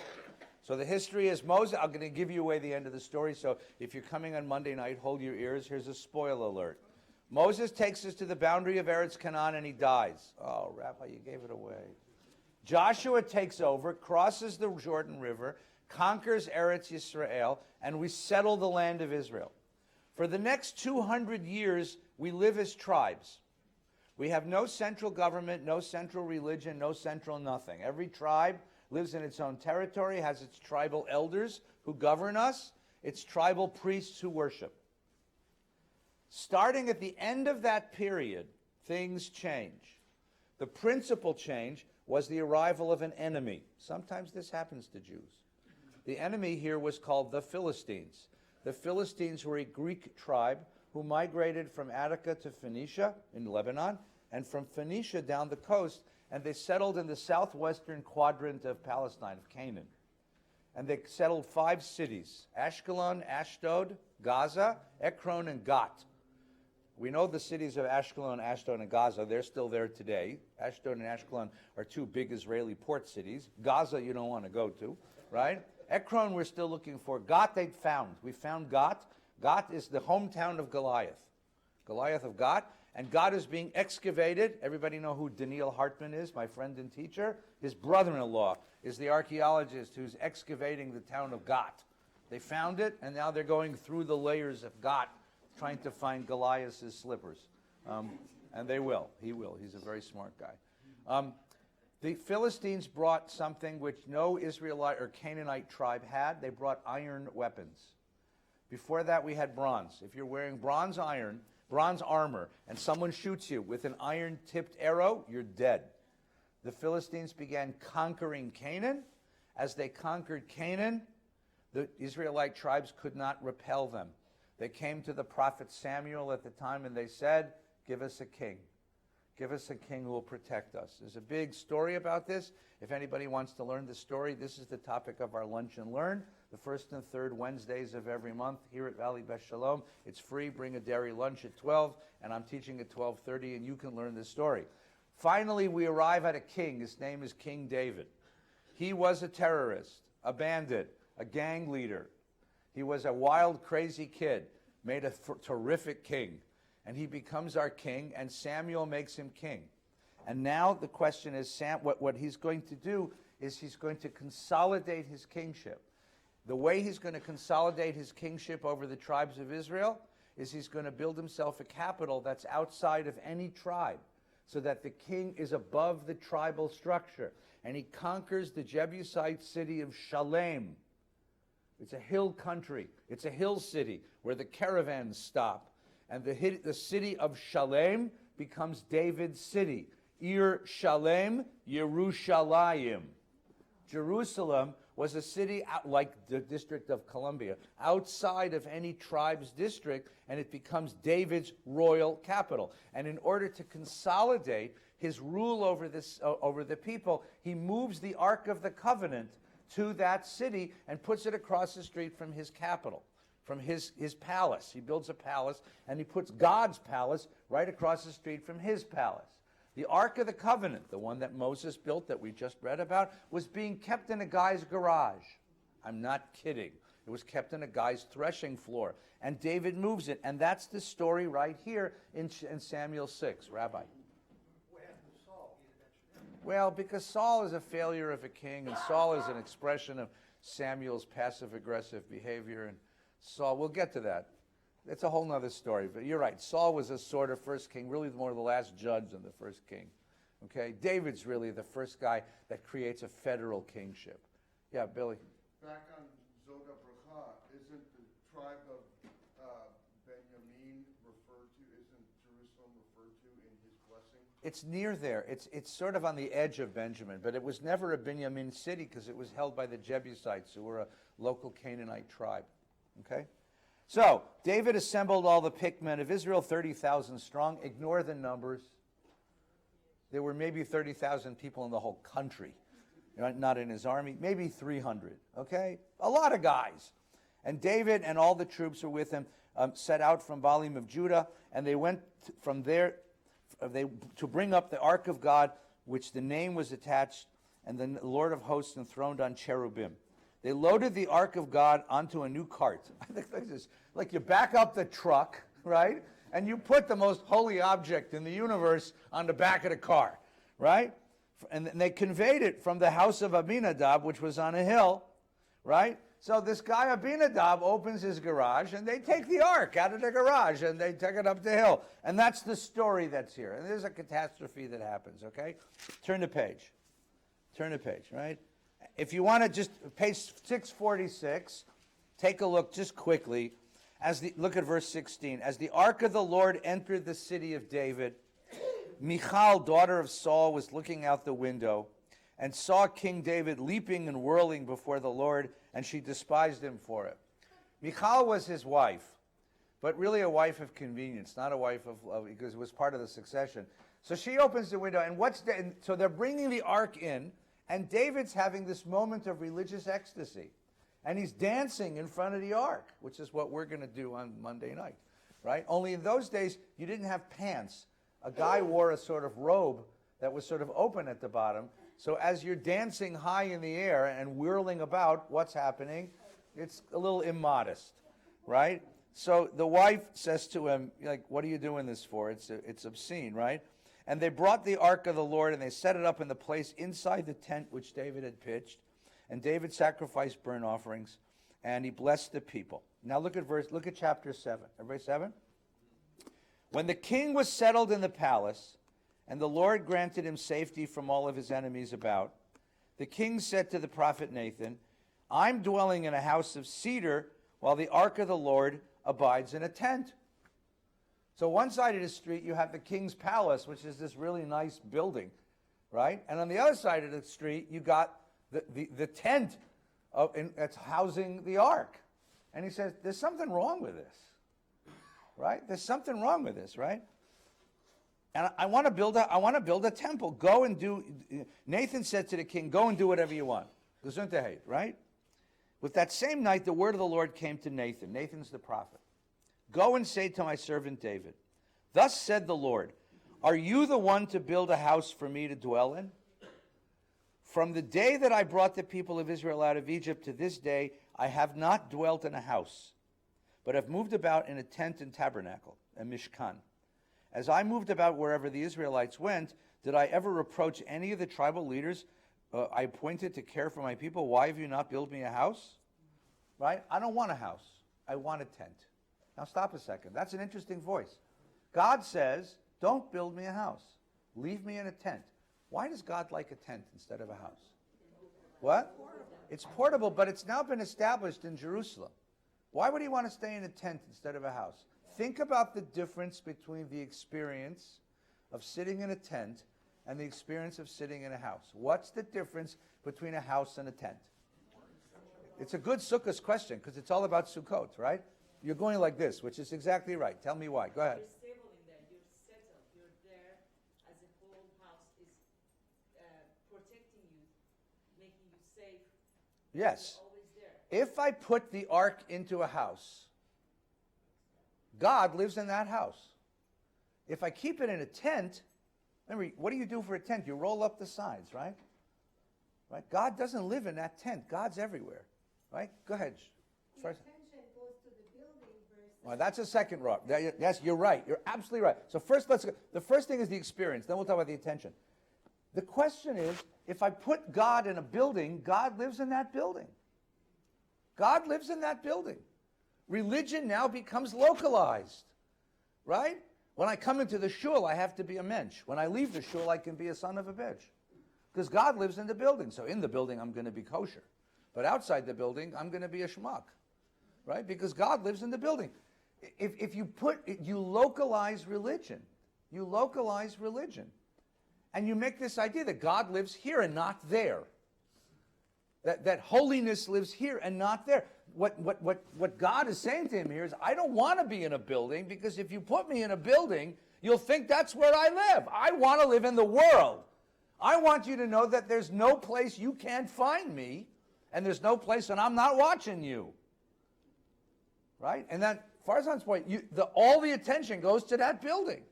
So the history is Moses. I'm going to give you away the end of the story, so if you're coming on Monday night, hold your ears. Here's a spoiler alert. Moses takes us to the boundary of Eretz Canaan and he dies. Oh, Rabbi, you gave it away. Joshua takes over, crosses the Jordan River, conquers Eretz Yisrael, and we settle the land of Israel. For the next 200 years, we live as tribes. We have no central government, no central religion, no central nothing. Every tribe lives in its own territory, has its tribal elders who govern us, its tribal priests who worship. Starting at the end of that period, things change. The principal change was the arrival of an enemy. Sometimes this happens to Jews. The enemy here was called the Philistines. The Philistines were a Greek tribe who migrated from Attica to Phoenicia in Lebanon, and from Phoenicia down the coast, and they settled in the southwestern quadrant of Palestine, of Canaan. And they settled 5 cities: Ashkelon, Ashdod, Gaza, Ekron, and Gat. We know the cities of Ashkelon, Ashdod, and Gaza. They're still there today. Ashdod and Ashkelon are 2 big Israeli port cities. Gaza you don't want to go to, right? Ekron we're still looking for. Gat they'd found. We found Gat. Gat is the hometown of Goliath. Goliath of Gat. And Gat is being excavated. Everybody know who Daniel Hartman is, my friend and teacher? His brother-in-law is the archaeologist who's excavating the town of Gat. They found it, and now they're going through the layers of Gat, trying to find Goliath's slippers. And they will. He will. He's a very smart guy. The Philistines brought something which no Israelite or Canaanite tribe had. They brought iron weapons. Before that, we had bronze. If you're wearing bronze armor, and someone shoots you with an iron-tipped arrow, you're dead. The Philistines began conquering Canaan. As they conquered Canaan, the Israelite tribes could not repel them. They came to the prophet Samuel at the time and they said, "Give us a king. Give us a king who will protect us." There's a big story about this. If anybody wants to learn the story, this is the topic of our Lunch and Learn, the first and third Wednesdays of every month here at Valley Beth Shalom. It's free. Bring a dairy lunch at 12, and I'm teaching at 12:30, and you can learn this story. Finally, we arrive at a king. His name is King David. He was a terrorist, a bandit, a gang leader. He was a wild, crazy kid, made a terrific king. And he becomes our king, and Samuel makes him king. And now the question is, what he's going to do is he's going to consolidate his kingship. The way he's going to consolidate his kingship over the tribes of Israel is he's going to build himself a capital that's outside of any tribe, so that the king is above the tribal structure. And he conquers the Jebusite city of Shalem. It's a hill country. It's a hill city where the caravans stop. And the city of Shalem becomes David's city. Ir Shalem, Yerushalayim. Jerusalem was a city like the District of Columbia, outside of any tribe's district, and it becomes David's royal capital. And in order to consolidate his rule over the people, he moves the Ark of the Covenant to that city and puts it across the street from his capital, from his palace. He builds a palace, and he puts God's palace right across the street from his palace. The Ark of the Covenant, the one that Moses built that we just read about, was being kept in a guy's garage. I'm not kidding. It was kept in a guy's threshing floor. And David moves it. And that's the story right here in Samuel 6. Rabbi. Well, because Saul is a failure of a king, and Saul is an expression of Samuel's passive-aggressive behavior. And Saul, we'll get to that. It's a whole other story. But you're right. Saul was a sort of first king, really more the last judge than the first king. Okay? David's really the first guy that creates a federal kingship. Yeah, Billy. Back on Zoda Bracha, isn't the tribe of Benjamin referred to, isn't Jerusalem referred to in his blessing? It's near there. It's sort of on the edge of Benjamin, but it was never a Benjamin city because it was held by the Jebusites, who were a local Canaanite tribe. Okay? So, David assembled all the picked men of Israel, 30,000 strong. Ignore the numbers. There were maybe 30,000 people in the whole country, not in his army. Maybe 300, okay? A lot of guys. And David and all the troops who were with him set out from Baalim of Judah, and they went from there to bring up the Ark of God, which the name was attached, and the Lord of hosts enthroned on cherubim. They loaded the Ark of God onto a new cart. I think this is like you back up the truck, right? And you put the most holy object in the universe on the back of the car, right? And they conveyed it from the house of Abinadab, which was on a hill, right? So this guy Abinadab opens his garage, and they take the ark out of the garage, and they take it up the hill. And that's the story that's here. And there's a catastrophe that happens, okay? Turn the page. Turn the page, right? If you want to just, page 646, take a look just quickly. Look at verse 16. As the ark of the Lord entered the city of David, Michal, daughter of Saul, was looking out the window and saw King David leaping and whirling before the Lord, and she despised him for it. Michal was his wife, but really a wife of convenience, not a wife of because it was part of the succession. So she opens the window, and so they're bringing the ark in, and David's having this moment of religious ecstasy. And he's dancing in front of the ark, which is what we're going to do on Monday night, right? Only in those days, you didn't have pants. A guy wore a sort of robe that was sort of open at the bottom. So as you're dancing high in the air and whirling about, what's happening? It's a little immodest, right? So the wife says to him, like, what are you doing this for? It's obscene, right? And they brought the ark of the Lord, and they set it up in the place inside the tent which David had pitched. And David sacrificed burnt offerings, and he blessed the people. Now look at chapter 7. Everybody 7? When the king was settled in the palace, and the Lord granted him safety from all of his enemies about, the king said to the prophet Nathan, I'm dwelling in a house of cedar, while the ark of the Lord abides in a tent. So one side of the street, you have the king's palace, which is this really nice building, right? And on the other side of the street, you got the tent that's housing the ark. And he says, there's something wrong with this, right? There's something wrong with this, right? And I want to build a temple. Go and do, Nathan said to the king, go and do whatever you want. Gesundheit, right? With that same night, the word of the Lord came to Nathan. Nathan's the prophet. Go and say to my servant David, thus said the Lord, are you the one to build a house for me to dwell in? From the day that I brought the people of Israel out of Egypt to this day, I have not dwelt in a house, but have moved about in a tent and tabernacle, a mishkan. As I moved about wherever the Israelites went, did I ever reproach any of the tribal leaders I appointed to care for my people? Why have you not built me a house? Right? I don't want a house. I want a tent. Now stop a second. That's an interesting voice. God says, don't build me a house. Leave me in a tent. Why does God like a tent instead of a house? What? It's portable, but it's now been established in Jerusalem. Why would he want to stay in a tent instead of a house? Think about the difference between the experience of sitting in a tent and the experience of sitting in a house. What's the difference between a house and a tent? It's a good Sukkot question because it's all about Sukkot, right? You're going like this, which is exactly right. Tell me why. Go ahead. You're stable in there. You're settled. You're there as a whole house is protecting you, making you safe, Yes. always there. If I put the ark into a house, God lives in that house. If I keep it in a tent, remember, what do you do for a tent? You roll up the sides, right? Right? God doesn't live in that tent. God's everywhere. Right? Go ahead. The attention goes to the building versus. Well, that's a second rock. Yes, you're right. You're absolutely right. So first, the first thing is the experience. Then we'll talk about the attention. The question is, if I put God in a building, God lives in that building. God lives in that building. Religion now becomes localized, right? When I come into the shul, I have to be a mensch. When I leave the shul, I can be a son of a bitch. Because God lives in the building. So in the building, I'm going to be kosher. But outside the building, I'm going to be a schmuck, right? Because God lives in the building. If you localize religion. You localize religion. And you make this idea that God lives here and not there. That holiness lives here and not there. What God is saying to him here is, I don't want to be in a building, because if you put me in a building, you'll think that's where I live. I want to live in the world. I want you to know that there's no place you can't find me, and there's no place when I'm not watching you. Right? And that, Farzan's point, all the attention goes to that building.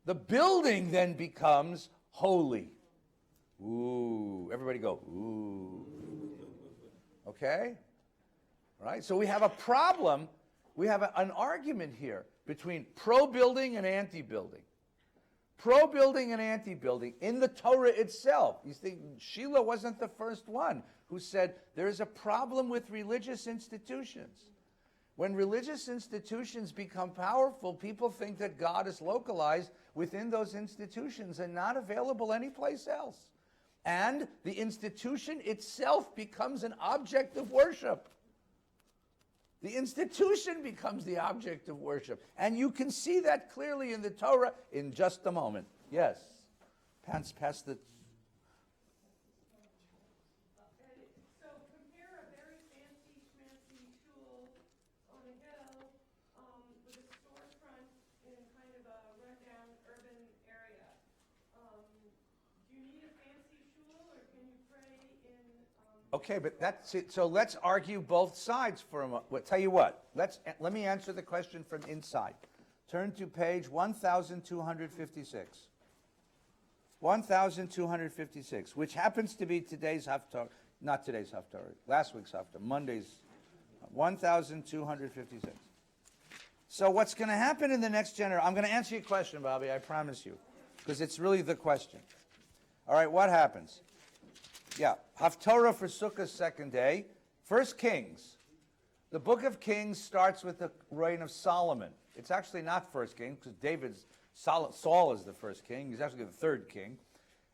The building then becomes holy. Ooh. Everybody go, ooh. Okay? Right? So we have a problem. We have an argument here between pro-building and anti-building. Pro-building and anti-building in the Torah itself. You see, Sheila wasn't the first one who said there is a problem with religious institutions. When religious institutions become powerful, people think that God is localized within those institutions and not available anyplace else. And the institution itself becomes an object of worship. The institution becomes the object of worship. And you can see that clearly in the Torah in just a moment. Yes. Pass the... So compare a very fancy, schmancy shul on a hill with a storefront in kind of a rundown urban area. Do you need a fancy shul, or can you pray in... Okay, but that's it. So let's argue both sides for a moment. Well, tell you what, let me answer the question from inside. Turn to page 1256. 1256, which happens to be today's Haftarah, not today's Haftarah, last week's Haftarah, Monday's 1256. So what's going to happen in the next generation? I'm going to answer your question, Bobby, I promise you, because it's really the question. All right, what happens? Yeah, Haftarah for Sukkah's second day. First Kings. The book of Kings starts with the reign of Solomon. It's actually not First King, because Saul is the first king. He's actually the third king.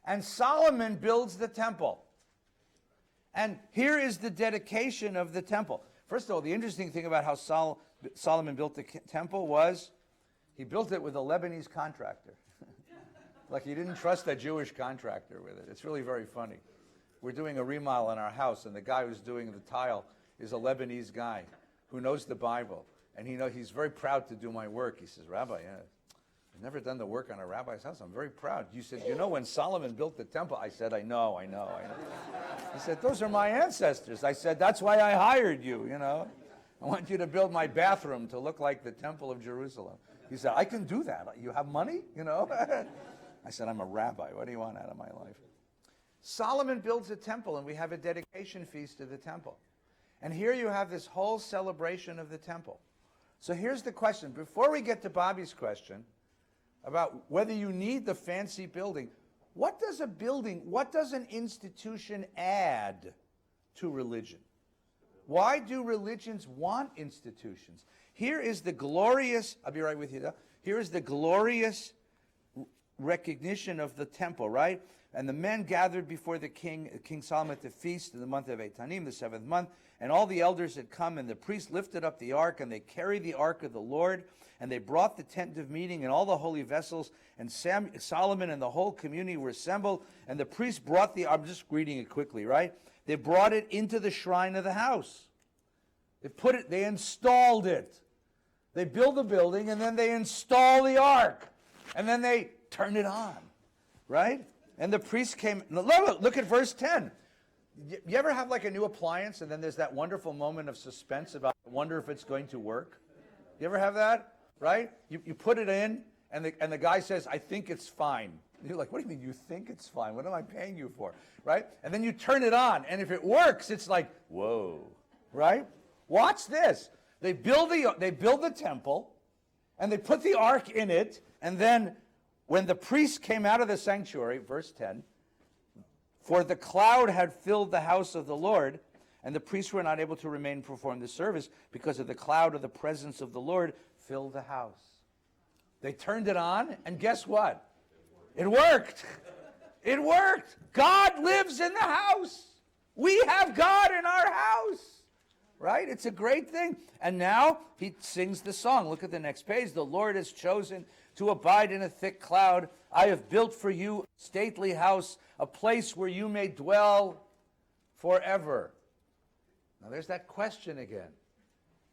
And Solomon builds the temple. And here is the dedication of the temple. First of all, the interesting thing about how Solomon built the temple was he built it with a Lebanese contractor. Like he didn't trust a Jewish contractor with it. It's really very funny. We're doing a remodel in our house, and the guy who's doing the tile is a Lebanese guy who knows the Bible. And he's very proud to do my work. He says, Rabbi, I've never done the work on a rabbi's house. I'm very proud. You said, when Solomon built the temple? I said, I know. He said, those are my ancestors. I said, that's why I hired you, I want you to build my bathroom to look like the temple of Jerusalem. He said, I can do that. You have money, I said, I'm a rabbi. What do you want out of my life? Solomon builds a temple, and we have a dedication feast to the temple. And here you have this whole celebration of the temple. So here's the question. Before we get to Bobby's question about whether you need the fancy building, what does an institution add to religion? Why do religions want institutions? Here is the glorious, I'll be right with you though, here is the glorious recognition of the temple, right? And the men gathered before the King Solomon at the feast in the month of Etanim, the 7th month, and all the elders had come, and the priests lifted up the ark, and they carried the ark of the Lord, and they brought the tent of meeting and all the holy vessels, and Solomon and the whole community were assembled, and the priests brought I'm just reading it quickly, right? They brought it into the shrine of the house. They installed it. They build a building, and then they install the ark, and then they turn it on, right? And the priests came, look at verse 10. You ever have like a new appliance and then there's that wonderful moment of suspense about, I wonder if it's going to work? You ever have that? Right? You put it in and the guy says, I think it's fine. And you're like, what do you mean you think it's fine? What am I paying you for? Right? And then you turn it on and if it works, it's like, whoa. Right? Watch this. They build the temple and they put the ark in it, and then when the priests came out of the sanctuary, verse 10, for the cloud had filled the house of the Lord, and the priests were not able to remain and perform the service because of the cloud of the presence of the Lord filled the house. They turned it on, and guess what? It worked. It worked. God lives in the house. We have God in our house. Right? It's a great thing. And now he sings the song. Look at the next page. The Lord has chosen to abide in a thick cloud. I have built for you a stately house, a place where you may dwell forever. Now there's that question again.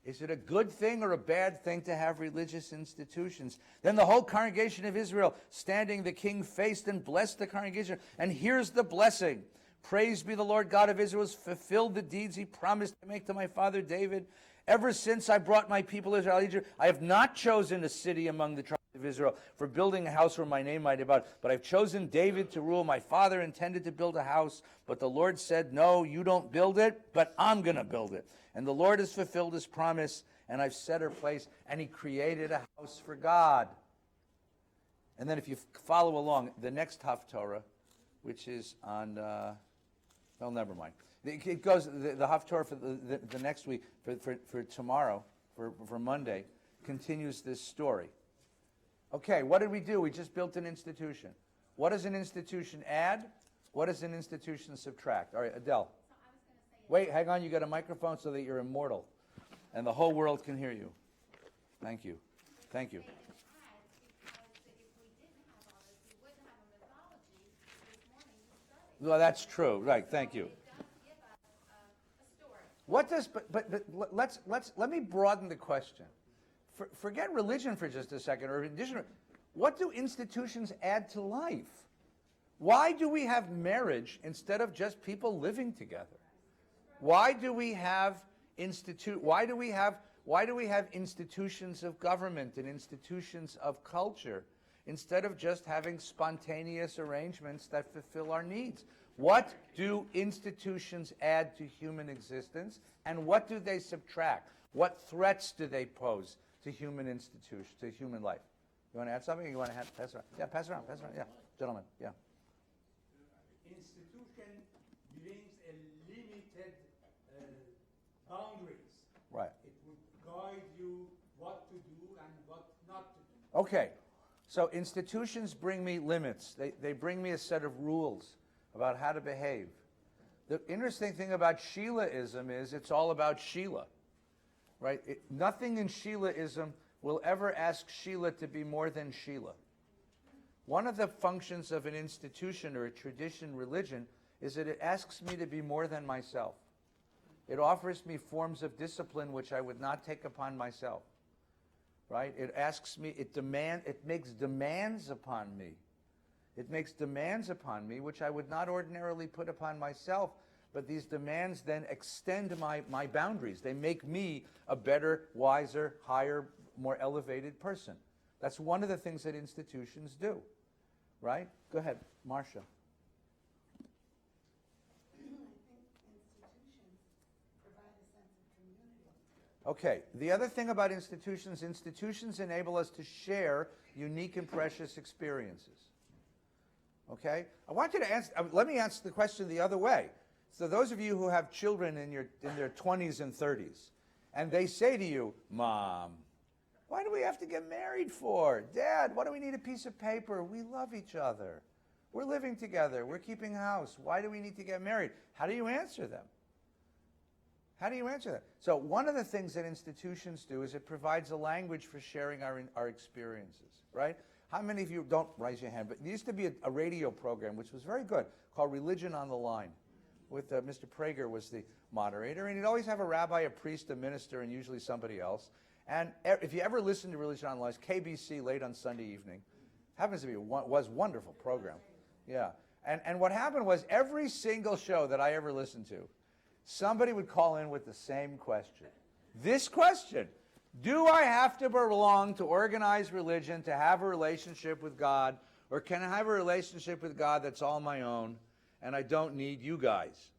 Is it a good thing or a bad thing to have religious institutions? Then the whole congregation of Israel, standing, the king faced and blessed the congregation. And here's the blessing. Praise be the Lord God of Israel, has fulfilled the deeds he promised to make to my father David. Ever since I brought my people Israel out of Egypt, I have not chosen a city among the tribes of Israel for building a house where my name might abide. But I've chosen David to rule. My father intended to build a house, but the Lord said, no, you don't build it, but I'm going to build it. And the Lord has fulfilled his promise, and I've set her place, and he created a house for God. And then if you follow along, the next Haftorah, which is on... well, never mind. It goes, the Haftorah for the next week, for tomorrow, for Monday, continues this story. Okay, what did we do? We just built an institution. What does an institution add? What does an institution subtract? All right, Adele. Wait, hang on, you got a microphone so that you're immortal. And the whole world can hear you. Thank you. Thank you. Well, that's true. Right. Thank you. What does? But let me broaden the question. Forget religion for just a second, or addition. What do institutions add to life? Why do we have marriage instead of just people living together? Why do we have Why do we have institutions of government and institutions of culture, instead of just having spontaneous arrangements that fulfill our needs? What do institutions add to human existence, and what do they subtract? What threats do they pose to human institutions, to human life? You want to add something? Or you want to pass it around? Yeah, pass it around. Pass it around. Yeah, gentlemen. Yeah. Institution brings a limited boundaries. Right. It would guide you what to do and what not to do. Okay. So institutions bring me limits. They bring me a set of rules about how to behave. The interesting thing about Sheilaism is it's all about Sheila, right? Nothing in Sheilaism will ever ask Sheila to be more than Sheila. One of the functions of an institution or a tradition religion is that it asks me to be more than myself. It offers me forms of discipline which I would not take upon myself. Right? It asks me, it makes demands upon me. It makes demands upon me which I would not ordinarily put upon myself, but these demands then extend my boundaries. They make me a better, wiser, higher, more elevated person. That's one of the things that institutions do. Right? Go ahead, Marcia. Okay, the other thing about institutions enable us to share unique and precious experiences. Okay? I want you to answer, let me answer the question the other way. So those of you who have children in their 20s and 30s, and they say to you, Mom, why do we have to get married for? Dad, why do we need a piece of paper? We love each other. We're living together. We're keeping house. Why do we need to get married? How do you answer them? How do you answer that? So one of the things that institutions do is it provides a language for sharing our experiences, right? How many of you, don't raise your hand, but there used to be a radio program which was very good called Religion on the Line. With Mr. Prager was the moderator, and he'd always have a rabbi, a priest, a minister, and usually somebody else. And if you ever listen to Religion on the Line, it's KBC late on Sunday evening. Happens to be was a wonderful program. Yeah. And what happened was every single show that I ever listened to, somebody would call in with the same question. This question: do I have to belong to organized religion to have a relationship with God, or can I have a relationship with God that's all my own and I don't need you guys?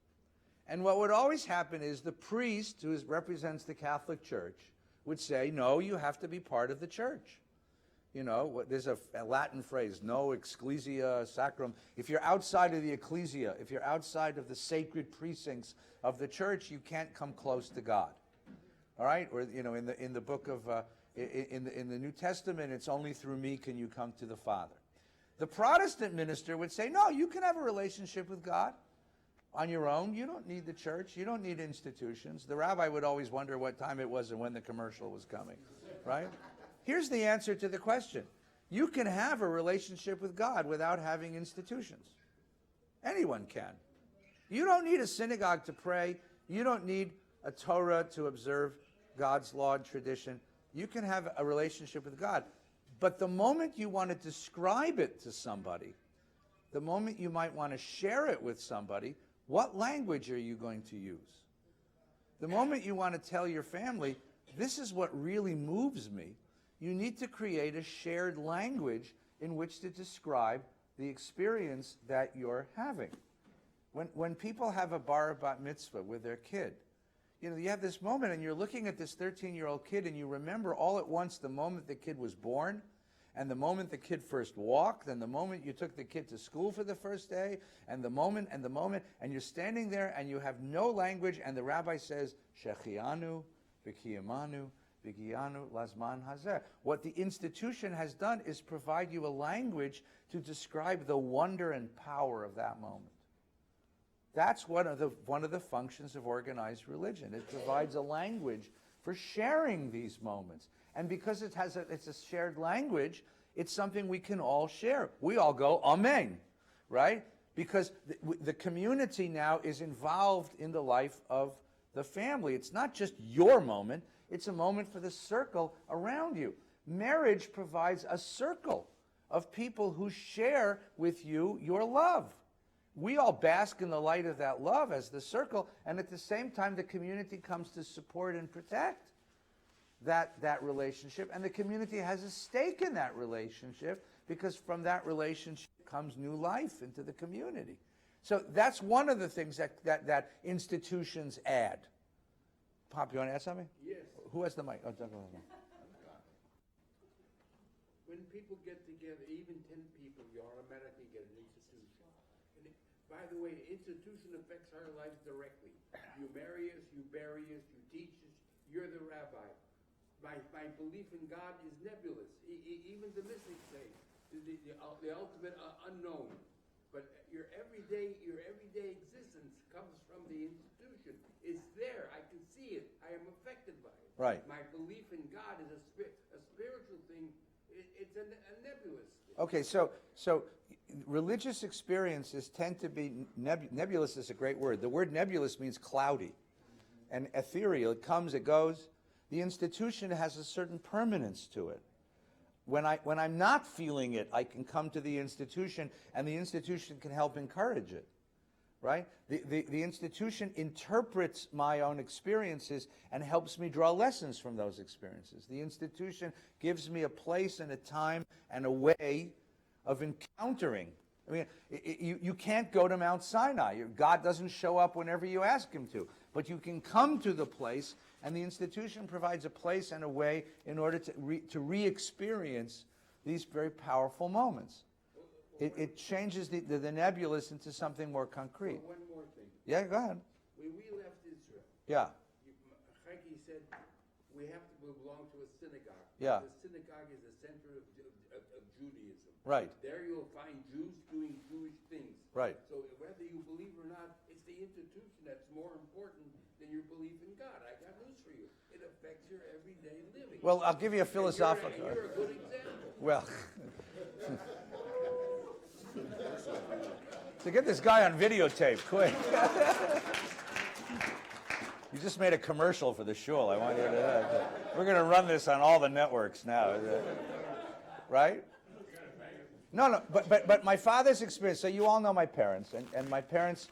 And what would always happen is the priest, who represents the Catholic Church, would say, no, you have to be part of the church. You know, there's a Latin phrase, no ecclesia sacrum. If you're outside of the ecclesia, if you're outside of the sacred precincts of the church, you can't come close to God. All right? Or, you know, in the book of, in the New Testament, it's only through me can you come to the Father. The Protestant minister would say, no, you can have a relationship with God on your own. You don't need the church. You don't need institutions. The rabbi would always wonder what time it was and when the commercial was coming, right? Here's the answer to the question. You can have a relationship with God without having institutions. Anyone can. You don't need a synagogue to pray. You don't need a Torah to observe God's law and tradition. You can have a relationship with God. But the moment you want to describe it to somebody, the moment you might want to share it with somebody, what language are you going to use? The moment you want to tell your family, this is what really moves me, you need to create a shared language in which to describe the experience that you're having. When people have a bar or bat mitzvah with their kid, you know, you have this moment and you're looking at this 13-year-old kid and you remember all at once the moment the kid was born, and the moment the kid first walked, and the moment you took the kid to school for the first day, and the moment, and you're standing there and you have no language, and the rabbi says, Shechianu, V'kiyamanu, V'giyanu, Lazman Hazer. What the institution has done is provide you a language to describe the wonder and power of that moment. That's one of the functions of organized religion. It provides a language for sharing these moments. And because it's a shared language, it's something we can all share. We all go, Amen, right? Because the community now is involved in the life of the family. It's not just your moment, it's a moment for the circle around you. Marriage provides a circle of people who share with you your love. We all bask in the light of that love as the circle, and at the same time the community comes to support and protect that relationship, and the community has a stake in that relationship because from that relationship comes new life into the community. So that's one of the things that institutions add. Pop, you want to add something? Yes. Who has the mic? Oh, Doug has the mic. When people get together, even 10 people, you automatically get an institution. And by the way, the institution affects our lives directly. You marry us, you bury us, you teach us, you're the rabbi. My belief in God is nebulous. Even the mystics say the ultimate unknown. But your everyday existence comes from the institution. It's there. I can see it. I am affected by it. Right. My belief in God is a spiritual thing. It's a nebulous thing. Okay, so religious experiences tend to be nebulous is a great word. The word nebulous means cloudy and ethereal. It comes, it goes. The institution has a certain permanence to it. When I'm not feeling it, I can come to the institution, and the institution can help encourage it, right? The institution interprets my own experiences and helps me draw lessons from those experiences. The institution gives me a place and a time and a way of encountering. I mean, you can't go to Mount Sinai. God doesn't show up whenever you ask him to. But you can come to the place, and the institution provides a place and a way in order to re-experience these very powerful moments. It changes the nebulous into something more concrete. One more thing. Yeah, go ahead. When we left Israel, Yeah, Chaiki said we have to belong to a synagogue. Yeah. The synagogue is the center of Judaism. right, There you'll find Jews doing Jewish things. right. So whether you believe or not, it's the institution that's more important than your belief in God. I got news for you. It affects your everyday living. Well, I'll give you a philosophical... And you're a good example. Well, to get this guy on videotape, quick. You just made a commercial for the shul. I want you to. We're going to run this on all the networks now, right? No, but my father's experience, so you all know my parents, and my parents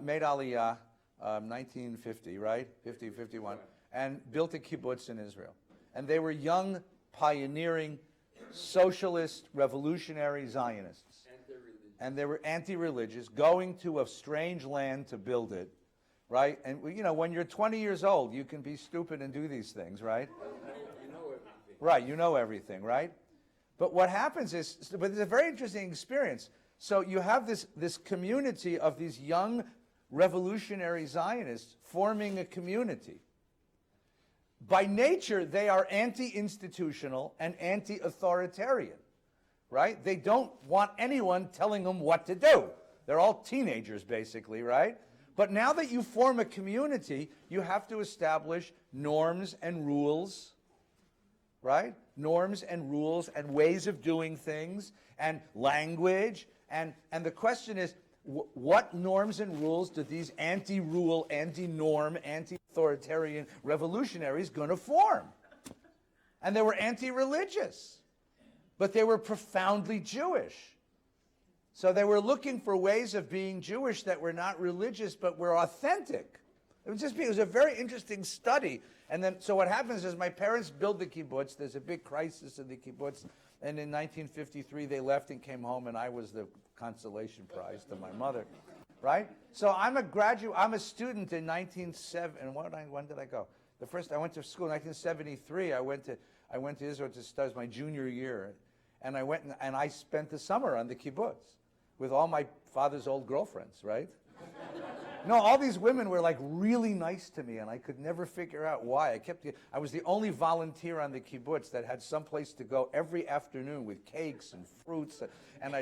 made Aliyah 1950, right? 50, 51, and built a kibbutz in Israel. And they were young, pioneering, socialist, revolutionary Zionists. And they were anti-religious, going to a strange land to build it, right? And, you know, when you're 20 years old, you can be stupid and do these things, right? You know everything. Right, you know everything, right? But what happens is, but it's a very interesting experience. So you have this community of these young revolutionary Zionists forming a community. By nature, they are anti-institutional and anti-authoritarian, right? They don't want anyone telling them what to do. They're all teenagers, basically, right? But now that you form a community, you have to establish norms and rules, right? Norms and rules and ways of doing things and language. And the question is, what norms and rules do these anti-rule, anti-norm, anti-authoritarian revolutionaries going to form? And they were anti-religious, but they were profoundly Jewish. So they were looking for ways of being Jewish that were not religious, but were authentic. It was a very interesting study. And then, so what happens is my parents build the kibbutz. There's a big crisis in the kibbutz. And in 1953, they left and came home, and I was the consolation prize to my mother, right? So I'm a graduate. I'm a student in 1970. And when did I go? I went to school in 1973. I went to Israel to study my junior year, and I went and I spent the summer on the kibbutz with all my father's old girlfriends, right? No, all these women were like really nice to me, and I could never figure out why. I was the only volunteer on the kibbutz that had someplace to go every afternoon with cakes and fruits, and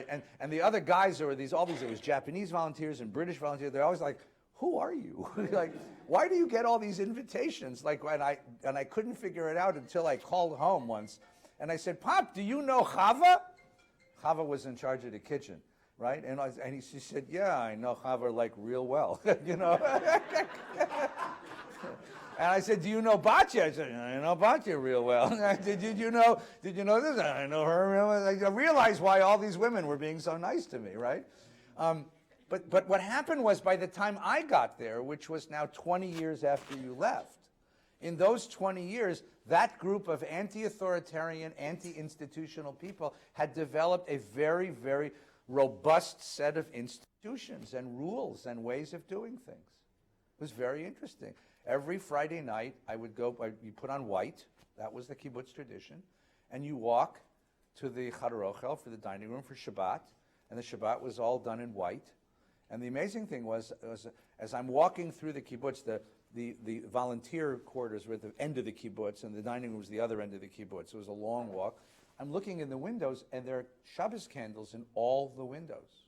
the other guys there was Japanese volunteers and British volunteers. They're always like, "Who are you? Like, why do you get all these invitations?" Like, and I couldn't figure it out until I called home once, and I said, "Pop, do you know Chava?" Chava was in charge of the kitchen. Right? And she said, "Yeah, I know Chava like real well," you know. And I said, "Do you know Batya?" I said, "I know Batya real well." I said, Did you know this? I know her real well. I realized why all these women were being so nice to me, right? But what happened was, by the time I got there, which was now 20 years after you left, in those 20 years, that group of anti-authoritarian, anti-institutional people had developed a very, very robust set of institutions and rules and ways of doing things. It was very interesting. Every Friday night, I would go, you put on white, that was the kibbutz tradition, and you walk to the Chadar Ochel for the dining room for Shabbat, and the Shabbat was all done in white. And the amazing thing was as I'm walking through the kibbutz, the volunteer quarters were at the end of the kibbutz, and the dining room was the other end of the kibbutz. It was a long walk. I'm looking in the windows, and there are Shabbos candles in all the windows.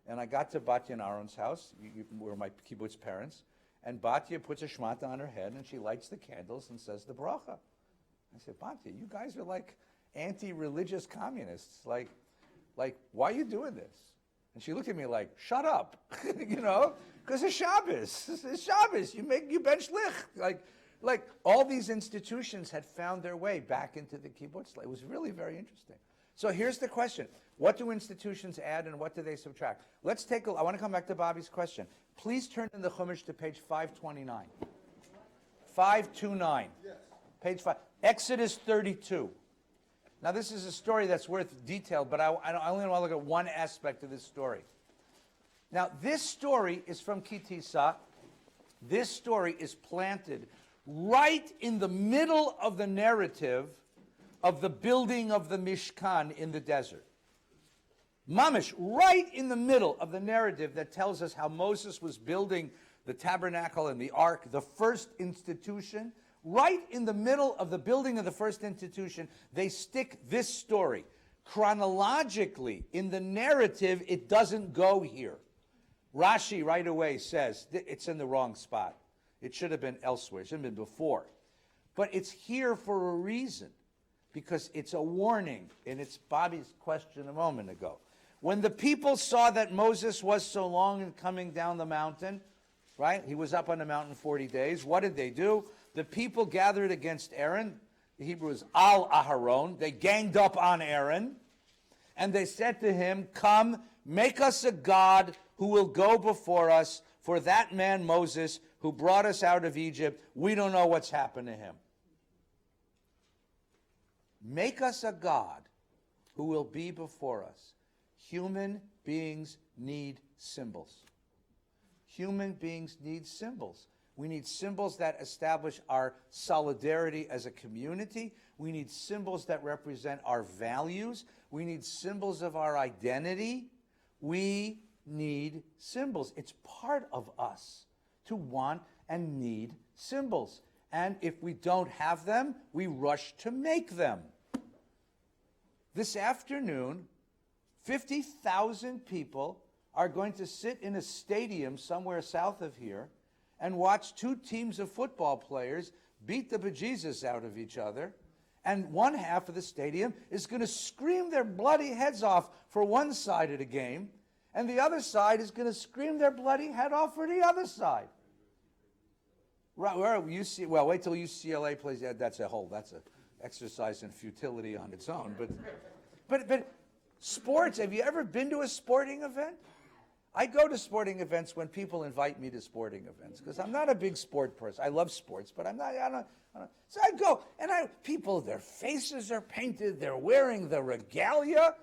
And I got to Batya and Aaron's house, were my kibbutz parents, and Batya puts a shmata on her head, and she lights the candles and says the bracha. I said, "Batya, you guys are like anti-religious communists. Like, why are you doing this?" And she looked at me like, "Shut up," you know, because it's Shabbos. It's Shabbos. You bench lich. Like all these institutions had found their way back into the kibbutz. It was really very interesting. So here's the question. What do institutions add and what do they subtract? I want to come back to Bobby's question. Please turn in the Chumash to page 529. 529. Yes. Page 5. Exodus 32. Now this is a story that's worth detail, but I only want to look at one aspect of this story. Now this story is from Tissa. This story is planted right in the middle of the narrative of the building of the Mishkan in the desert. Mamish, right in the middle of the narrative that tells us how Moses was building the tabernacle and the ark, the first institution. Right in the middle of the building of the first institution, they stick this story. Chronologically, in the narrative, it doesn't go here. Rashi right away says it's in the wrong spot. It should have been elsewhere. It should have been before. But it's here for a reason, because it's a warning, and it's Bobby's question a moment ago. When the people saw that Moses was so long in coming down the mountain, right? He was up on the mountain 40 days. What did they do? The people gathered against Aaron. The Hebrew is Al Aharon. They ganged up on Aaron. And they said to him, come, make us a god who will go before us, for that man Moses who brought us out of Egypt, we don't know what's happened to him. Make us a god who will be before us. Human beings need symbols. Human beings need symbols. We need symbols that establish our solidarity as a community. We need symbols that represent our values. We need symbols of our identity. We need symbols. It's part of us to want and need symbols. And if we don't have them, we rush to make them. This afternoon, 50,000 people are going to sit in a stadium somewhere south of here and watch two teams of football players beat the bejesus out of each other. And one half of the stadium is going to scream their bloody heads off for one side of the game, and the other side is going to scream their bloody head off for the other side. Right, well, wait till UCLA plays. Yeah, that's an exercise in futility on its own. But sports, have you ever been to a sporting event? I go to sporting events when people invite me to sporting events, because I'm not a big sport person. I love sports, but I don't. So I go, and people, their faces are painted, they're wearing the regalia,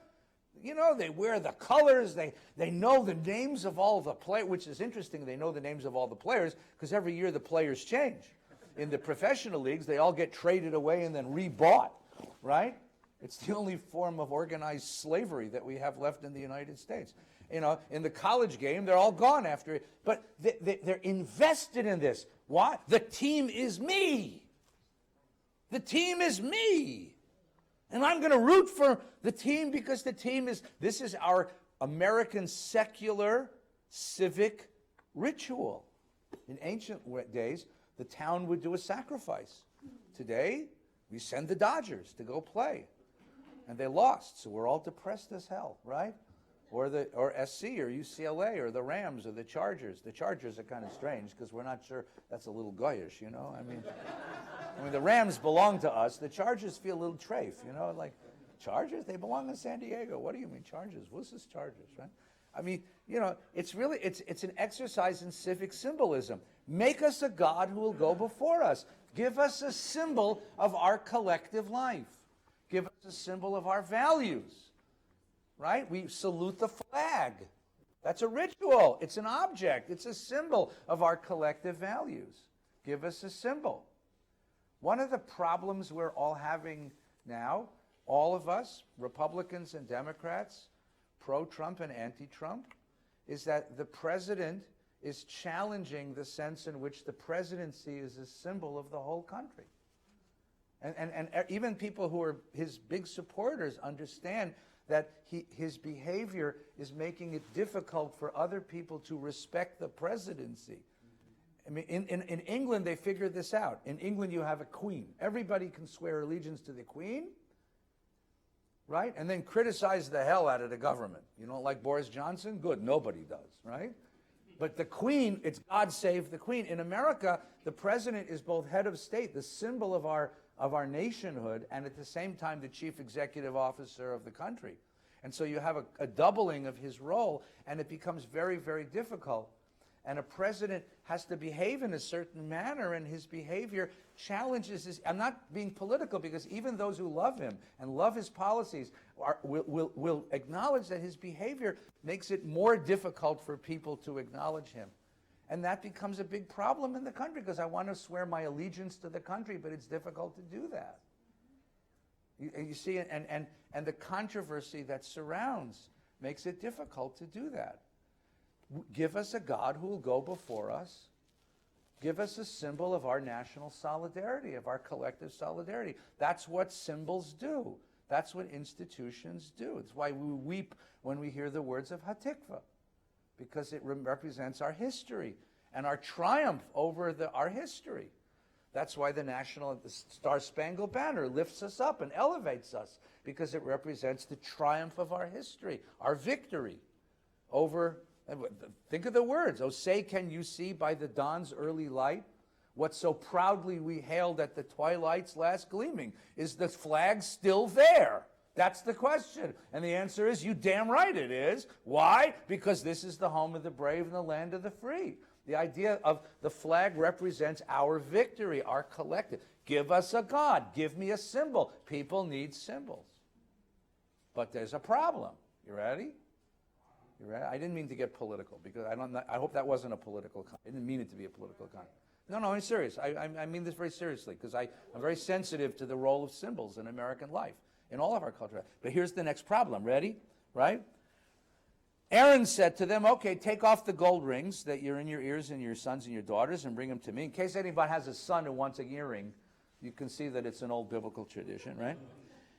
you know, they wear the colors, they know the names of all the players, which is interesting, they know the names of all the players, because every year the players change. In the professional leagues, they all get traded away and then rebought, right? It's the only form of organized slavery that we have left in the United States. You know, in the college game, they're all gone after it. But they're invested in this. Why? The team is me. The team is me. And I'm going to root for the team because the team is, this is our American secular civic ritual. In ancient days, the town would do a sacrifice. Today, we send the Dodgers to go play. And they lost, so we're all depressed as hell, right? Or SC or UCLA or the Rams or the Chargers. The Chargers are kind of strange because we're not sure. That's a little goyish, you know? I mean, the Rams belong to us. The Chargers feel a little trafe, you know? Like, Chargers? They belong to San Diego. What do you mean, Chargers? What's this Chargers, right? I mean, you know, it's really, it's an exercise in civic symbolism. Make us a God who will go before us. Give us a symbol of our collective life. Give us a symbol of our values. Right? We salute the flag. That's a ritual. It's an object. It's a symbol of our collective values. Give us a symbol. One of the problems we're all having now, all of us, Republicans and Democrats, pro-Trump and anti-Trump, is that the president is challenging the sense in which the presidency is a symbol of the whole country. And even people who are his big supporters understand that his behavior is making it difficult for other people to respect the presidency. I mean, in England, they figured this out. In England, you have a queen. Everybody can swear allegiance to the queen, right? And then criticize the hell out of the government. You don't like Boris Johnson? Good, nobody does, right? But the queen, it's God save the queen. In America, the president is both head of state, the symbol of our nationhood, and at the same time the chief executive officer of the country. And so you have a doubling of his role, and it becomes very, very difficult. And a president has to behave in a certain manner, and his behavior challenges his. I'm not being political, because even those who love him and love his policies will acknowledge that his behavior makes it more difficult for people to acknowledge him. And that becomes a big problem in the country, because I want to swear my allegiance to the country, but it's difficult to do that. You see, and the controversy that surrounds makes it difficult to do that. Give us a God who will go before us. Give us a symbol of our national solidarity, of our collective solidarity. That's what symbols do. That's what institutions do. It's why we weep when we hear the words of Hatikvah, because it represents our history and our triumph over our history. That's why the Star-Spangled Banner lifts us up and elevates us, because it represents the triumph of our history, our victory over, think of the words, "Oh, say can you see by the dawn's early light, what so proudly we hailed at the twilight's last gleaming? Is the flag still there?" That's the question. And the answer is, you damn right it is. Why? Because this is the home of the brave and the land of the free. The idea of the flag represents our victory, our collective. Give us a God. Give me a symbol. People need symbols. But there's a problem. You ready? You ready? I didn't mean to get political, because I hope that wasn't a political comment. I didn't mean it to be a political comment. No, I'm serious. I mean this very seriously, because I'm very sensitive to the role of symbols in American life, in all of our culture. But here's the next problem. Ready? Right? Aaron said to them, okay, take off the gold rings that you're in your ears and your sons and your daughters and bring them to me. In case anybody has a son who wants an earring, you can see that it's an old biblical tradition, right?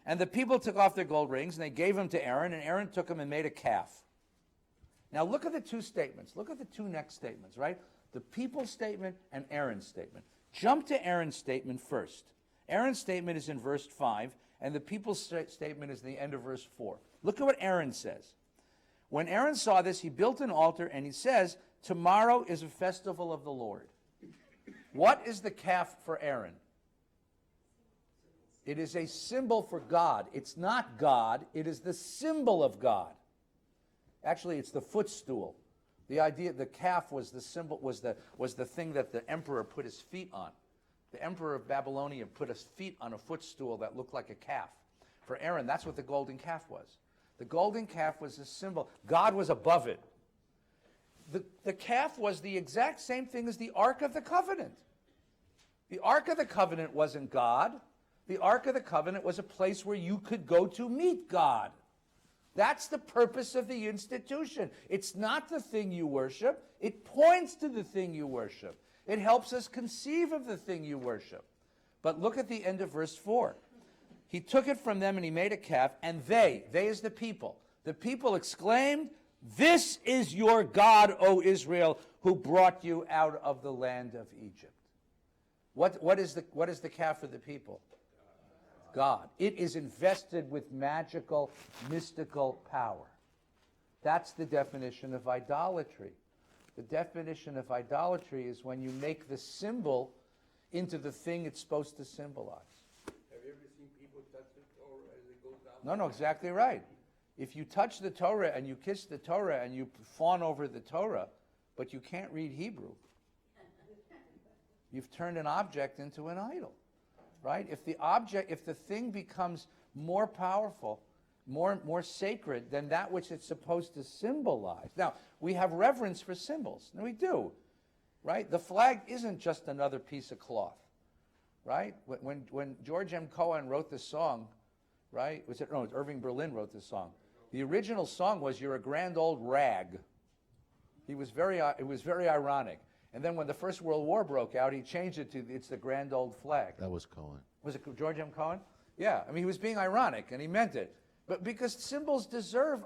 And the people took off their gold rings and they gave them to Aaron, and Aaron took them and made a calf. Now look at the two statements. Look at the two next statements, right? The people's statement and Aaron's statement. Jump to Aaron's statement first. Aaron's statement is in verse 5, and the people's statement is the end of verse 4. Look at what Aaron says. When Aaron saw this, he built an altar, and he says, tomorrow is a festival of the Lord. What is the calf for Aaron? It is a symbol for God. It's not God. It is the symbol of God. Actually, it's the footstool. The idea, the calf was the symbol, was the thing that the emperor put his feet on. The emperor of Babylonia put his feet on a footstool that looked like a calf. For Aaron, that's what the golden calf was. The golden calf was a symbol. God was above it. The calf was the exact same thing as the Ark of the Covenant. The Ark of the Covenant wasn't God. The Ark of the Covenant was a place where you could go to meet God. That's the purpose of the institution. It's not the thing you worship. It points to the thing you worship. It helps us conceive of the thing you worship. But look at the end of verse 4. He took it from them and he made a calf, and they is the people exclaimed, this is your God, O Israel, who brought you out of the land of Egypt. What is the calf for the people? God. It is invested with magical, mystical power. That's the definition of idolatry. The definition of idolatry is when you make the symbol into the thing it's supposed to symbolize. Have you ever seen people touch the Torah as it goes down? No, exactly right. If you touch the Torah and you kiss the Torah and you fawn over the Torah, but you can't read Hebrew, you've turned an object into an idol. Right? If the thing becomes more powerful, more sacred than that which it's supposed to symbolize. Now, we have reverence for symbols. And we do. Right? The flag isn't just another piece of cloth. Right? When George M. Cohan wrote this song, right? Irving Berlin wrote this song. The original song was, you're a grand old rag. It was very ironic. And then when the First World War broke out, he changed it to, it's the grand old flag. That was Cohen. Was it George M. Cohen? Yeah, I mean, he was being ironic, and he meant it. But because symbols deserve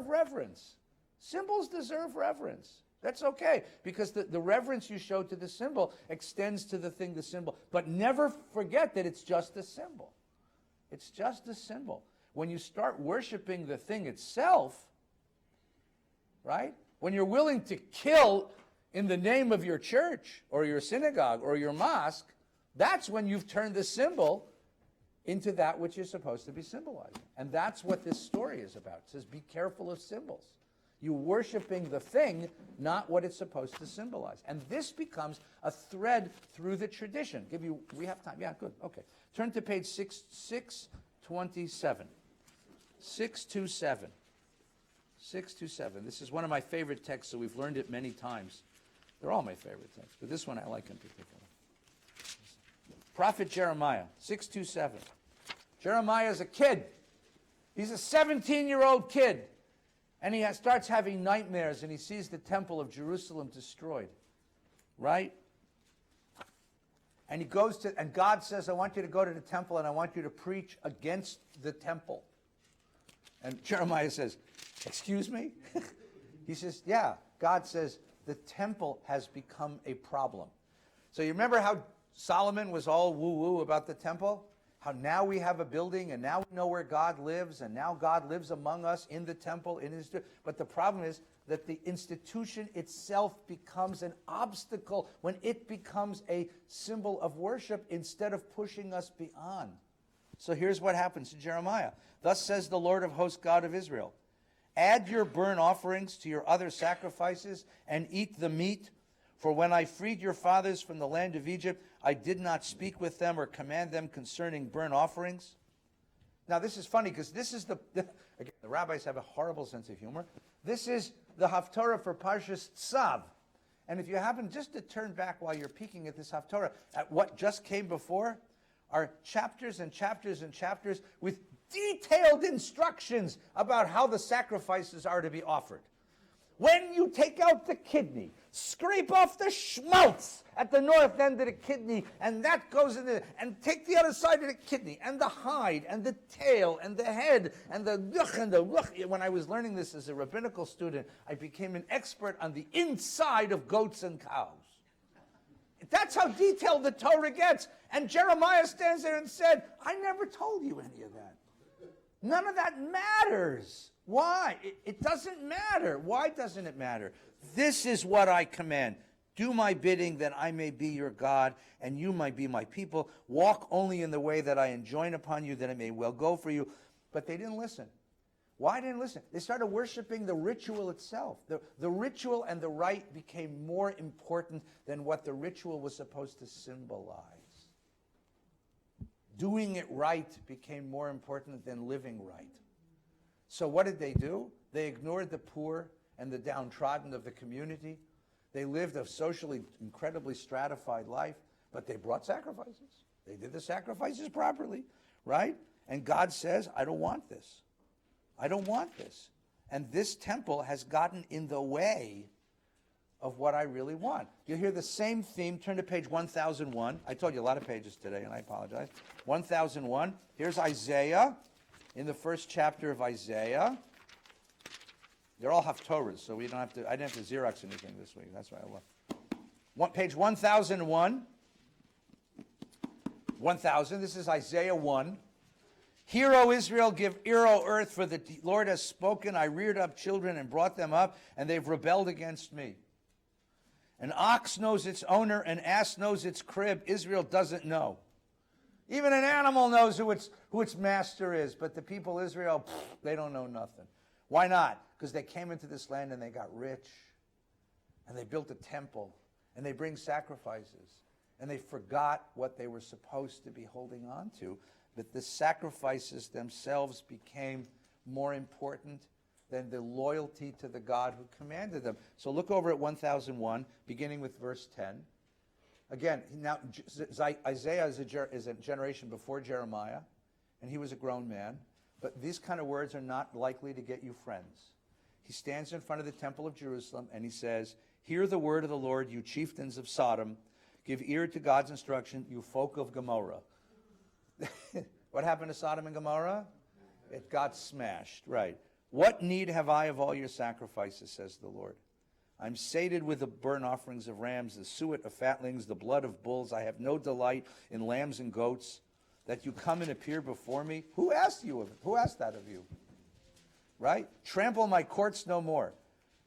reverence. Symbols deserve reverence. That's okay, because the reverence you show to the symbol extends to the thing, the symbol. But never forget that it's just a symbol. It's just a symbol. When you start worshiping the thing itself, right? When you're willing to kill in the name of your church or your synagogue or your mosque, that's when you've turned the symbol into that which is supposed to be symbolizing. And that's what this story is about. It says, be careful of symbols. You're worshiping the thing, not what it's supposed to symbolize. And this becomes a thread through the tradition. We have time? Yeah, good. Okay. Turn to page 627. 627. 627. This is one of my favorite texts, so we've learned it many times. They're all my favorite texts, but this one I like in particular. Prophet Jeremiah, 627. Jeremiah is a kid. He's a 17-year-old kid. And he starts having nightmares, and he sees the temple of Jerusalem destroyed. Right? And he goes to, and God says, I want you to go to the temple, and I want you to preach against the temple. And Jeremiah says, excuse me? He says, yeah. God says, the temple has become a problem. So you remember how Solomon was all woo-woo about the temple? How now we have a building, and now we know where God lives, and now God lives among us in the temple. But the problem is that the institution itself becomes an obstacle when it becomes a symbol of worship instead of pushing us beyond. So here's what happens to Jeremiah. Thus says the Lord of hosts, God of Israel, add your burnt offerings to your other sacrifices and eat the meat. For when I freed your fathers from the land of Egypt, I did not speak with them or command them concerning burnt offerings. Now this is funny because this is again, the rabbis have a horrible sense of humor. This is the Haftorah for Parsha Tzav. And if you happen just to turn back while you're peeking at this Haftorah, at what just came before, are chapters and chapters and chapters with detailed instructions about how the sacrifices are to be offered. When you take out the kidney, scrape off the schmaltz at the north end of the kidney, and that goes in there, and take the other side of the kidney, and the hide, and the tail, and the head, and the yuch, and the ruch. When I was learning this as a rabbinical student, I became an expert on the inside of goats and cows. That's how detailed the Torah gets. And Jeremiah stands there and said, I never told you any of that. None of that matters. Why? It doesn't matter. Why doesn't it matter? This is what I command. Do my bidding that I may be your God and you might be my people. Walk only in the way that I enjoin upon you that it may well go for you. But they didn't listen. Why didn't listen? They started worshiping the ritual itself. The ritual and the rite became more important than what the ritual was supposed to symbolize. Doing it right became more important than living right. So what did they do? They ignored the poor and the downtrodden of the community. They lived a socially incredibly stratified life, but they brought sacrifices. They did the sacrifices properly, right? And God says, I don't want this. I don't want this. And this temple has gotten in the way of what I really want. You'll hear the same theme. Turn to page 1001. I told you a lot of pages today, and I apologize. 1001. Here's Isaiah in the first chapter of Isaiah. They're all Haftorahs, so we don't have to. I didn't have to Xerox anything this week. That's why I left. Page 1001. 1000. This is Isaiah 1. Hear, O Israel, give ear, O earth, for the Lord has spoken. I reared up children and brought them up, and they've rebelled against me. An ox knows its owner, an ass knows its crib. Israel doesn't know. Even an animal knows who its master is, but the people of Israel, they don't know nothing. Why not? Because they came into this land and they got rich, and they built a temple, and they bring sacrifices, and they forgot what they were supposed to be holding on to. But the sacrifices themselves became more important than the loyalty to the God who commanded them. So look over at 1001, beginning with verse 10. Again, now Isaiah is a generation before Jeremiah, and he was a grown man. But these kind of words are not likely to get you friends. He stands in front of the temple of Jerusalem, and he says, hear the word of the Lord, you chieftains of Sodom. Give ear to God's instruction, you folk of Gomorrah. What happened to Sodom and Gomorrah? It got smashed, right. What need have I of all your sacrifices, says the Lord? I'm sated with the burnt offerings of rams, the suet of fatlings, the blood of bulls. I have no delight in lambs and goats, that you come and appear before me. Who asked you of it? Who asked that of you? Right? Trample my courts no more.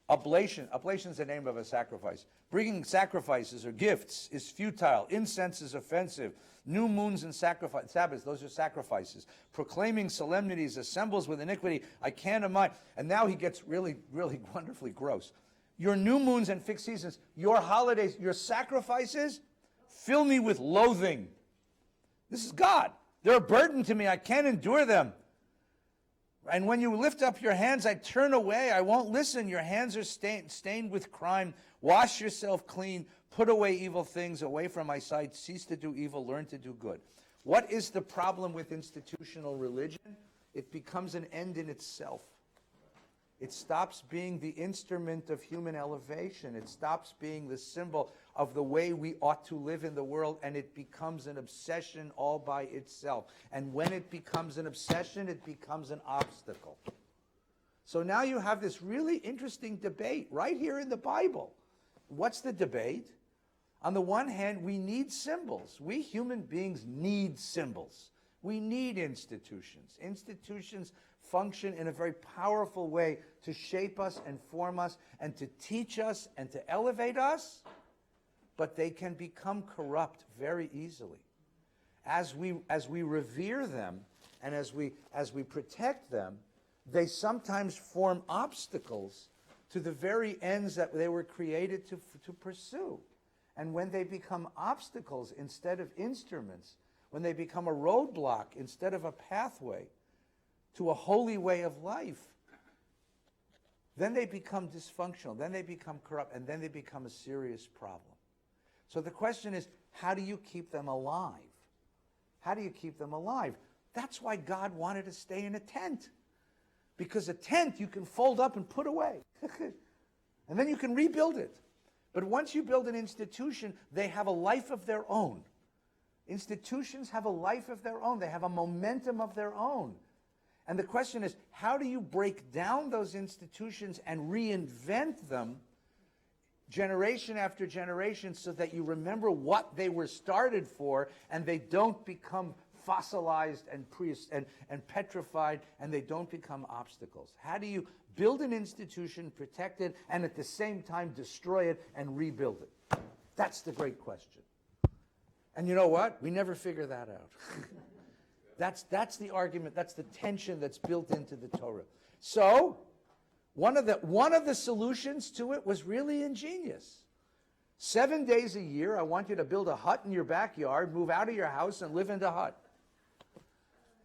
Oblation is the name of a sacrifice. Bringing sacrifices or gifts is futile. Incense is offensive. New moons and Sabbaths, those are sacrifices. Proclaiming solemnities, assembles with iniquity. I can't imagine. And now he gets really, really wonderfully gross. Your new moons and fixed seasons, your holidays, your sacrifices, fill me with loathing. This is God. They're a burden to me. I can't endure them. And when you lift up your hands, I turn away. I won't listen. Your hands are stained with crime. Wash yourself clean. Put away evil things away from my sight. Cease to do evil. Learn to do good. What is the problem with institutional religion? It becomes an end in itself. It stops being the instrument of human elevation. It stops being the symbol of the way we ought to live in the world, and it becomes an obsession all by itself. And when it becomes an obsession, it becomes an obstacle. So now you have this really interesting debate right here in the Bible. What's the debate? On the one hand, we need symbols. We human beings need symbols. We need institutions. Institutions function in a very powerful way to shape us and form us and to teach us and to elevate us, but they can become corrupt very easily. as we revere them and as we protect them, they sometimes form obstacles to the very ends that they were created to pursue. And when they become obstacles instead of instruments, when they become a roadblock instead of a pathway to a holy way of life, then they become dysfunctional, then they become corrupt, and then they become a serious problem. So the question is, how do you keep them alive? How do you keep them alive? That's why God wanted to stay in a tent. Because a tent you can fold up and put away. And then you can rebuild it. But once you build an institution, they have a life of their own. Institutions have a life of their own. They have a momentum of their own. And the question is, how do you break down those institutions and reinvent them generation after generation so that you remember what they were started for and they don't become fossilized and petrified and they don't become obstacles? How do you build an institution, protect it, and at the same time destroy it and rebuild it? That's the great question. And you know what? We never figure that out. That's the argument, that's the tension that's built into the Torah. So, one of the solutions to it was really ingenious. 7 days a year, I want you to build a hut in your backyard, move out of your house, and live in the hut.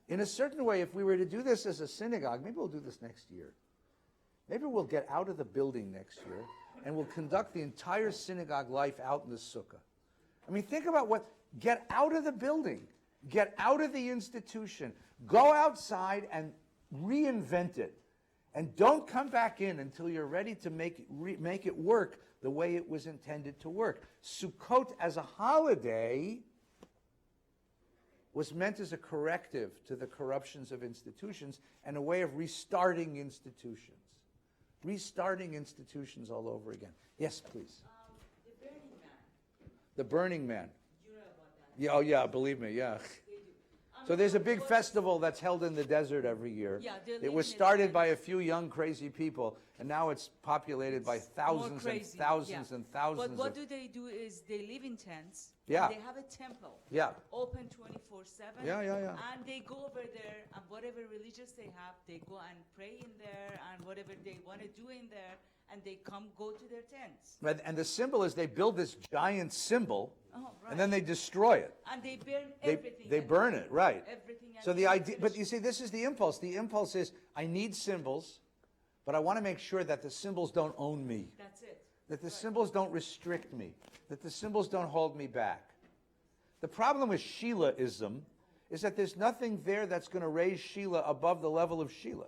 In a certain way, if we were to do this as a synagogue, maybe we'll do this next year. Maybe we'll get out of the building next year, and we'll conduct the entire synagogue life out in the sukkah. I mean, think about get out of the building. Get out of the institution. Go outside and reinvent it. And don't come back in until you're ready to make it work the way it was intended to work. Sukkot as a holiday was meant as a corrective to the corruptions of institutions and a way of restarting institutions. Restarting institutions all over again. Yes, please. The Burning Man. The Burning Man. You know about that? Yeah, oh yeah, believe me, yeah. They do. So there's a big festival that's held in the desert every year. Yeah, they're It was living in started it. by a few young crazy people, and now it's populated by thousands and crazy, thousands yeah. and thousands But what of... do they do is they live in tents. Yeah. And they have a temple. Yeah. Open 24/7. Yeah. And they go over there, and whatever religious they have, they go and pray in there, and whatever they want to do in there, and they go to their tents. And the symbol is they build this giant symbol, Oh, right. and then they destroy it. And they burn They, everything. they and burn it, right. Everything. So and the they idea, but finish. you see, this is the impulse. The impulse is, I need symbols, but I want to make sure that the symbols don't own me. That's it. That the symbols don't restrict me. That the symbols don't hold me back. The problem with Sheilaism is that there's nothing there that's going to raise Sheila above the level of Sheila,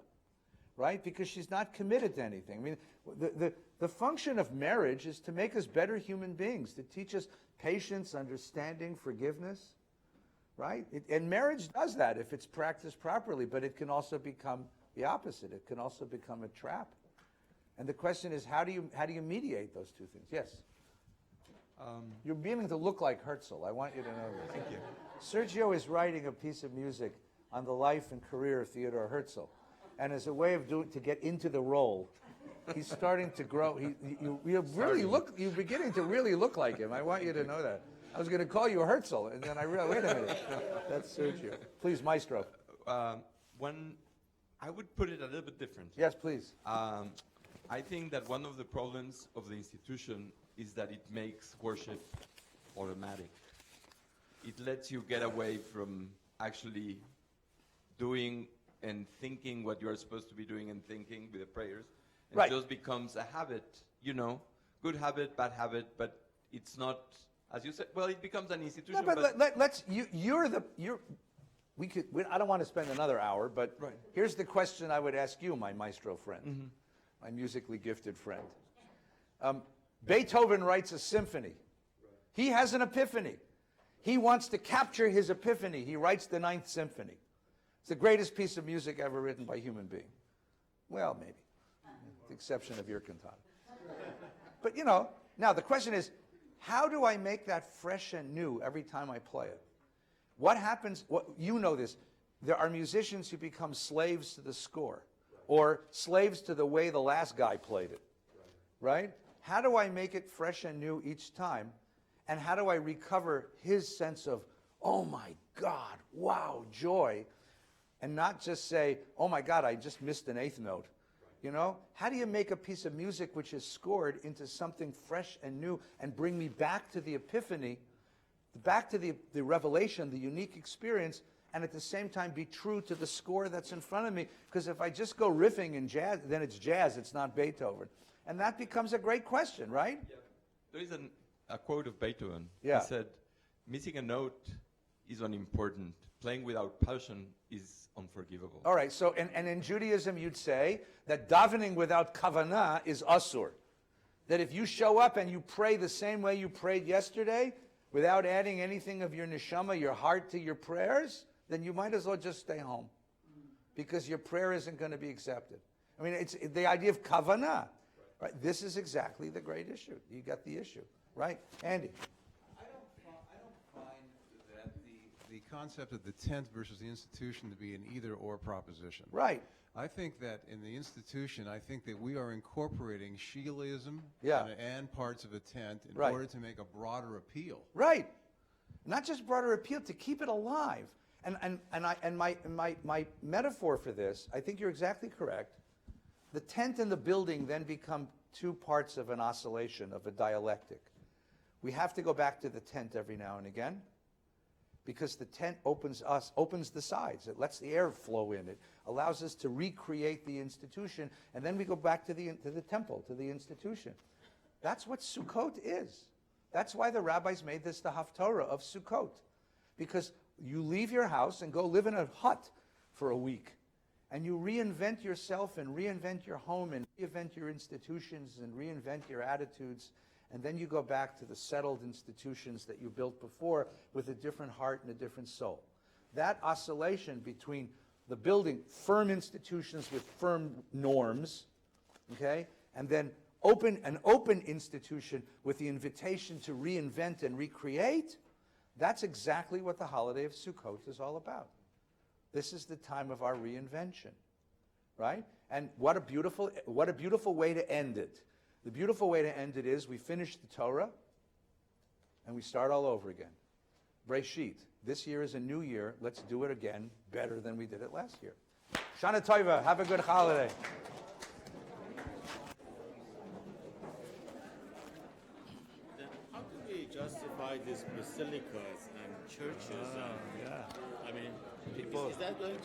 right? Because she's not committed to anything. I mean, the function of marriage is to make us better human beings, to teach us patience, understanding, forgiveness, right? And marriage does that if it's practiced properly, but it can also become the opposite. It can also become a trap. And the question is, how do you mediate those two things? Yes? You're beginning to look like Herzl. I want you to know this. Thank you. Sergio is writing a piece of music on the life and career of Theodore Herzl. And as a way of to get into the role, he's starting to grow. You're beginning to really look like him. I want you to know that. I was going to call you Herzl, and then I realized, wait a minute, that's Sergio. Please, Maestro. I would put it a little bit different. Yes, please. I think that one of the problems of the institution is that it makes worship automatic. It lets you get away from actually doing and thinking what you are supposed to be doing and thinking with the prayers. And Right. It just becomes a habit, good habit, bad habit, but it's not, as you said, well, it becomes an institution. No, but I don't want to spend another hour, but Right. here's the question I would ask you, my maestro friend, my musically gifted friend. Beethoven writes a symphony. He has an epiphany. He wants to capture his epiphany. He writes the Ninth Symphony. It's the greatest piece of music ever written by a human being. Well, maybe, with the exception of your cantata. But now the question is, how do I make that fresh and new every time I play it? What happens, you know this, there are musicians who become slaves to the score, or slaves to the way the last guy played it, right? How do I make it fresh and new each time? And how do I recover his sense of oh my God, wow, joy, and not just say, oh my God, I just missed an eighth note. You know, how do you make a piece of music which is scored into something fresh and new and bring me back to the epiphany, back to the revelation, the unique experience, and at the same time be true to the score that's in front of me? Because if I just go riffing in jazz, then it's jazz, it's not Beethoven. And that becomes a great question, right? Yeah. There is a quote of Beethoven. Yeah. He said, missing a note is unimportant. Playing without passion is unforgivable. All right, so, and in Judaism you'd say that davening without kavanah is asur. That if you show up and you pray the same way you prayed yesterday, without adding anything of your neshama, your heart to your prayers, then you might as well just stay home. Because your prayer isn't going to be accepted. I mean, it's the idea of kavanah. Right? This is exactly the great issue. You got the issue, right? Andy. I don't find that the concept of the tent versus the institution to be an either-or proposition. Right. I think that in the institution, I think that we are incorporating Shi'ism Yeah. and parts of a tent in Right. order to make a broader appeal. Right. Not just broader appeal, to keep it alive. And my metaphor for this, I think you're exactly correct. The tent and the building then become two parts of an oscillation, of a dialectic. We have to go back to the tent every now and again, because the tent opens the sides. It lets the air flow in. It allows us to recreate the institution, and then we go back to the temple, to the institution. That's what Sukkot is. That's why the rabbis made this the Haftorah of Sukkot, because you leave your house and go live in a hut for a week, and you reinvent yourself and reinvent your home and reinvent your institutions and reinvent your attitudes, and then you go back to the settled institutions that you built before with a different heart and a different soul. That oscillation between the building firm institutions with firm norms, okay, and then an open institution with the invitation to reinvent and recreate, that's exactly what the holiday of Sukkot is all about. This is the time of our reinvention, right? And what a beautiful way to end it. The beautiful way to end it is we finish the Torah and we start all over again. Breshit. This year is a new year. Let's do it again better than we did it last year. Shana Tova. Have a good holiday. Then how do we justify these basilicas and churches? I mean, People- is that going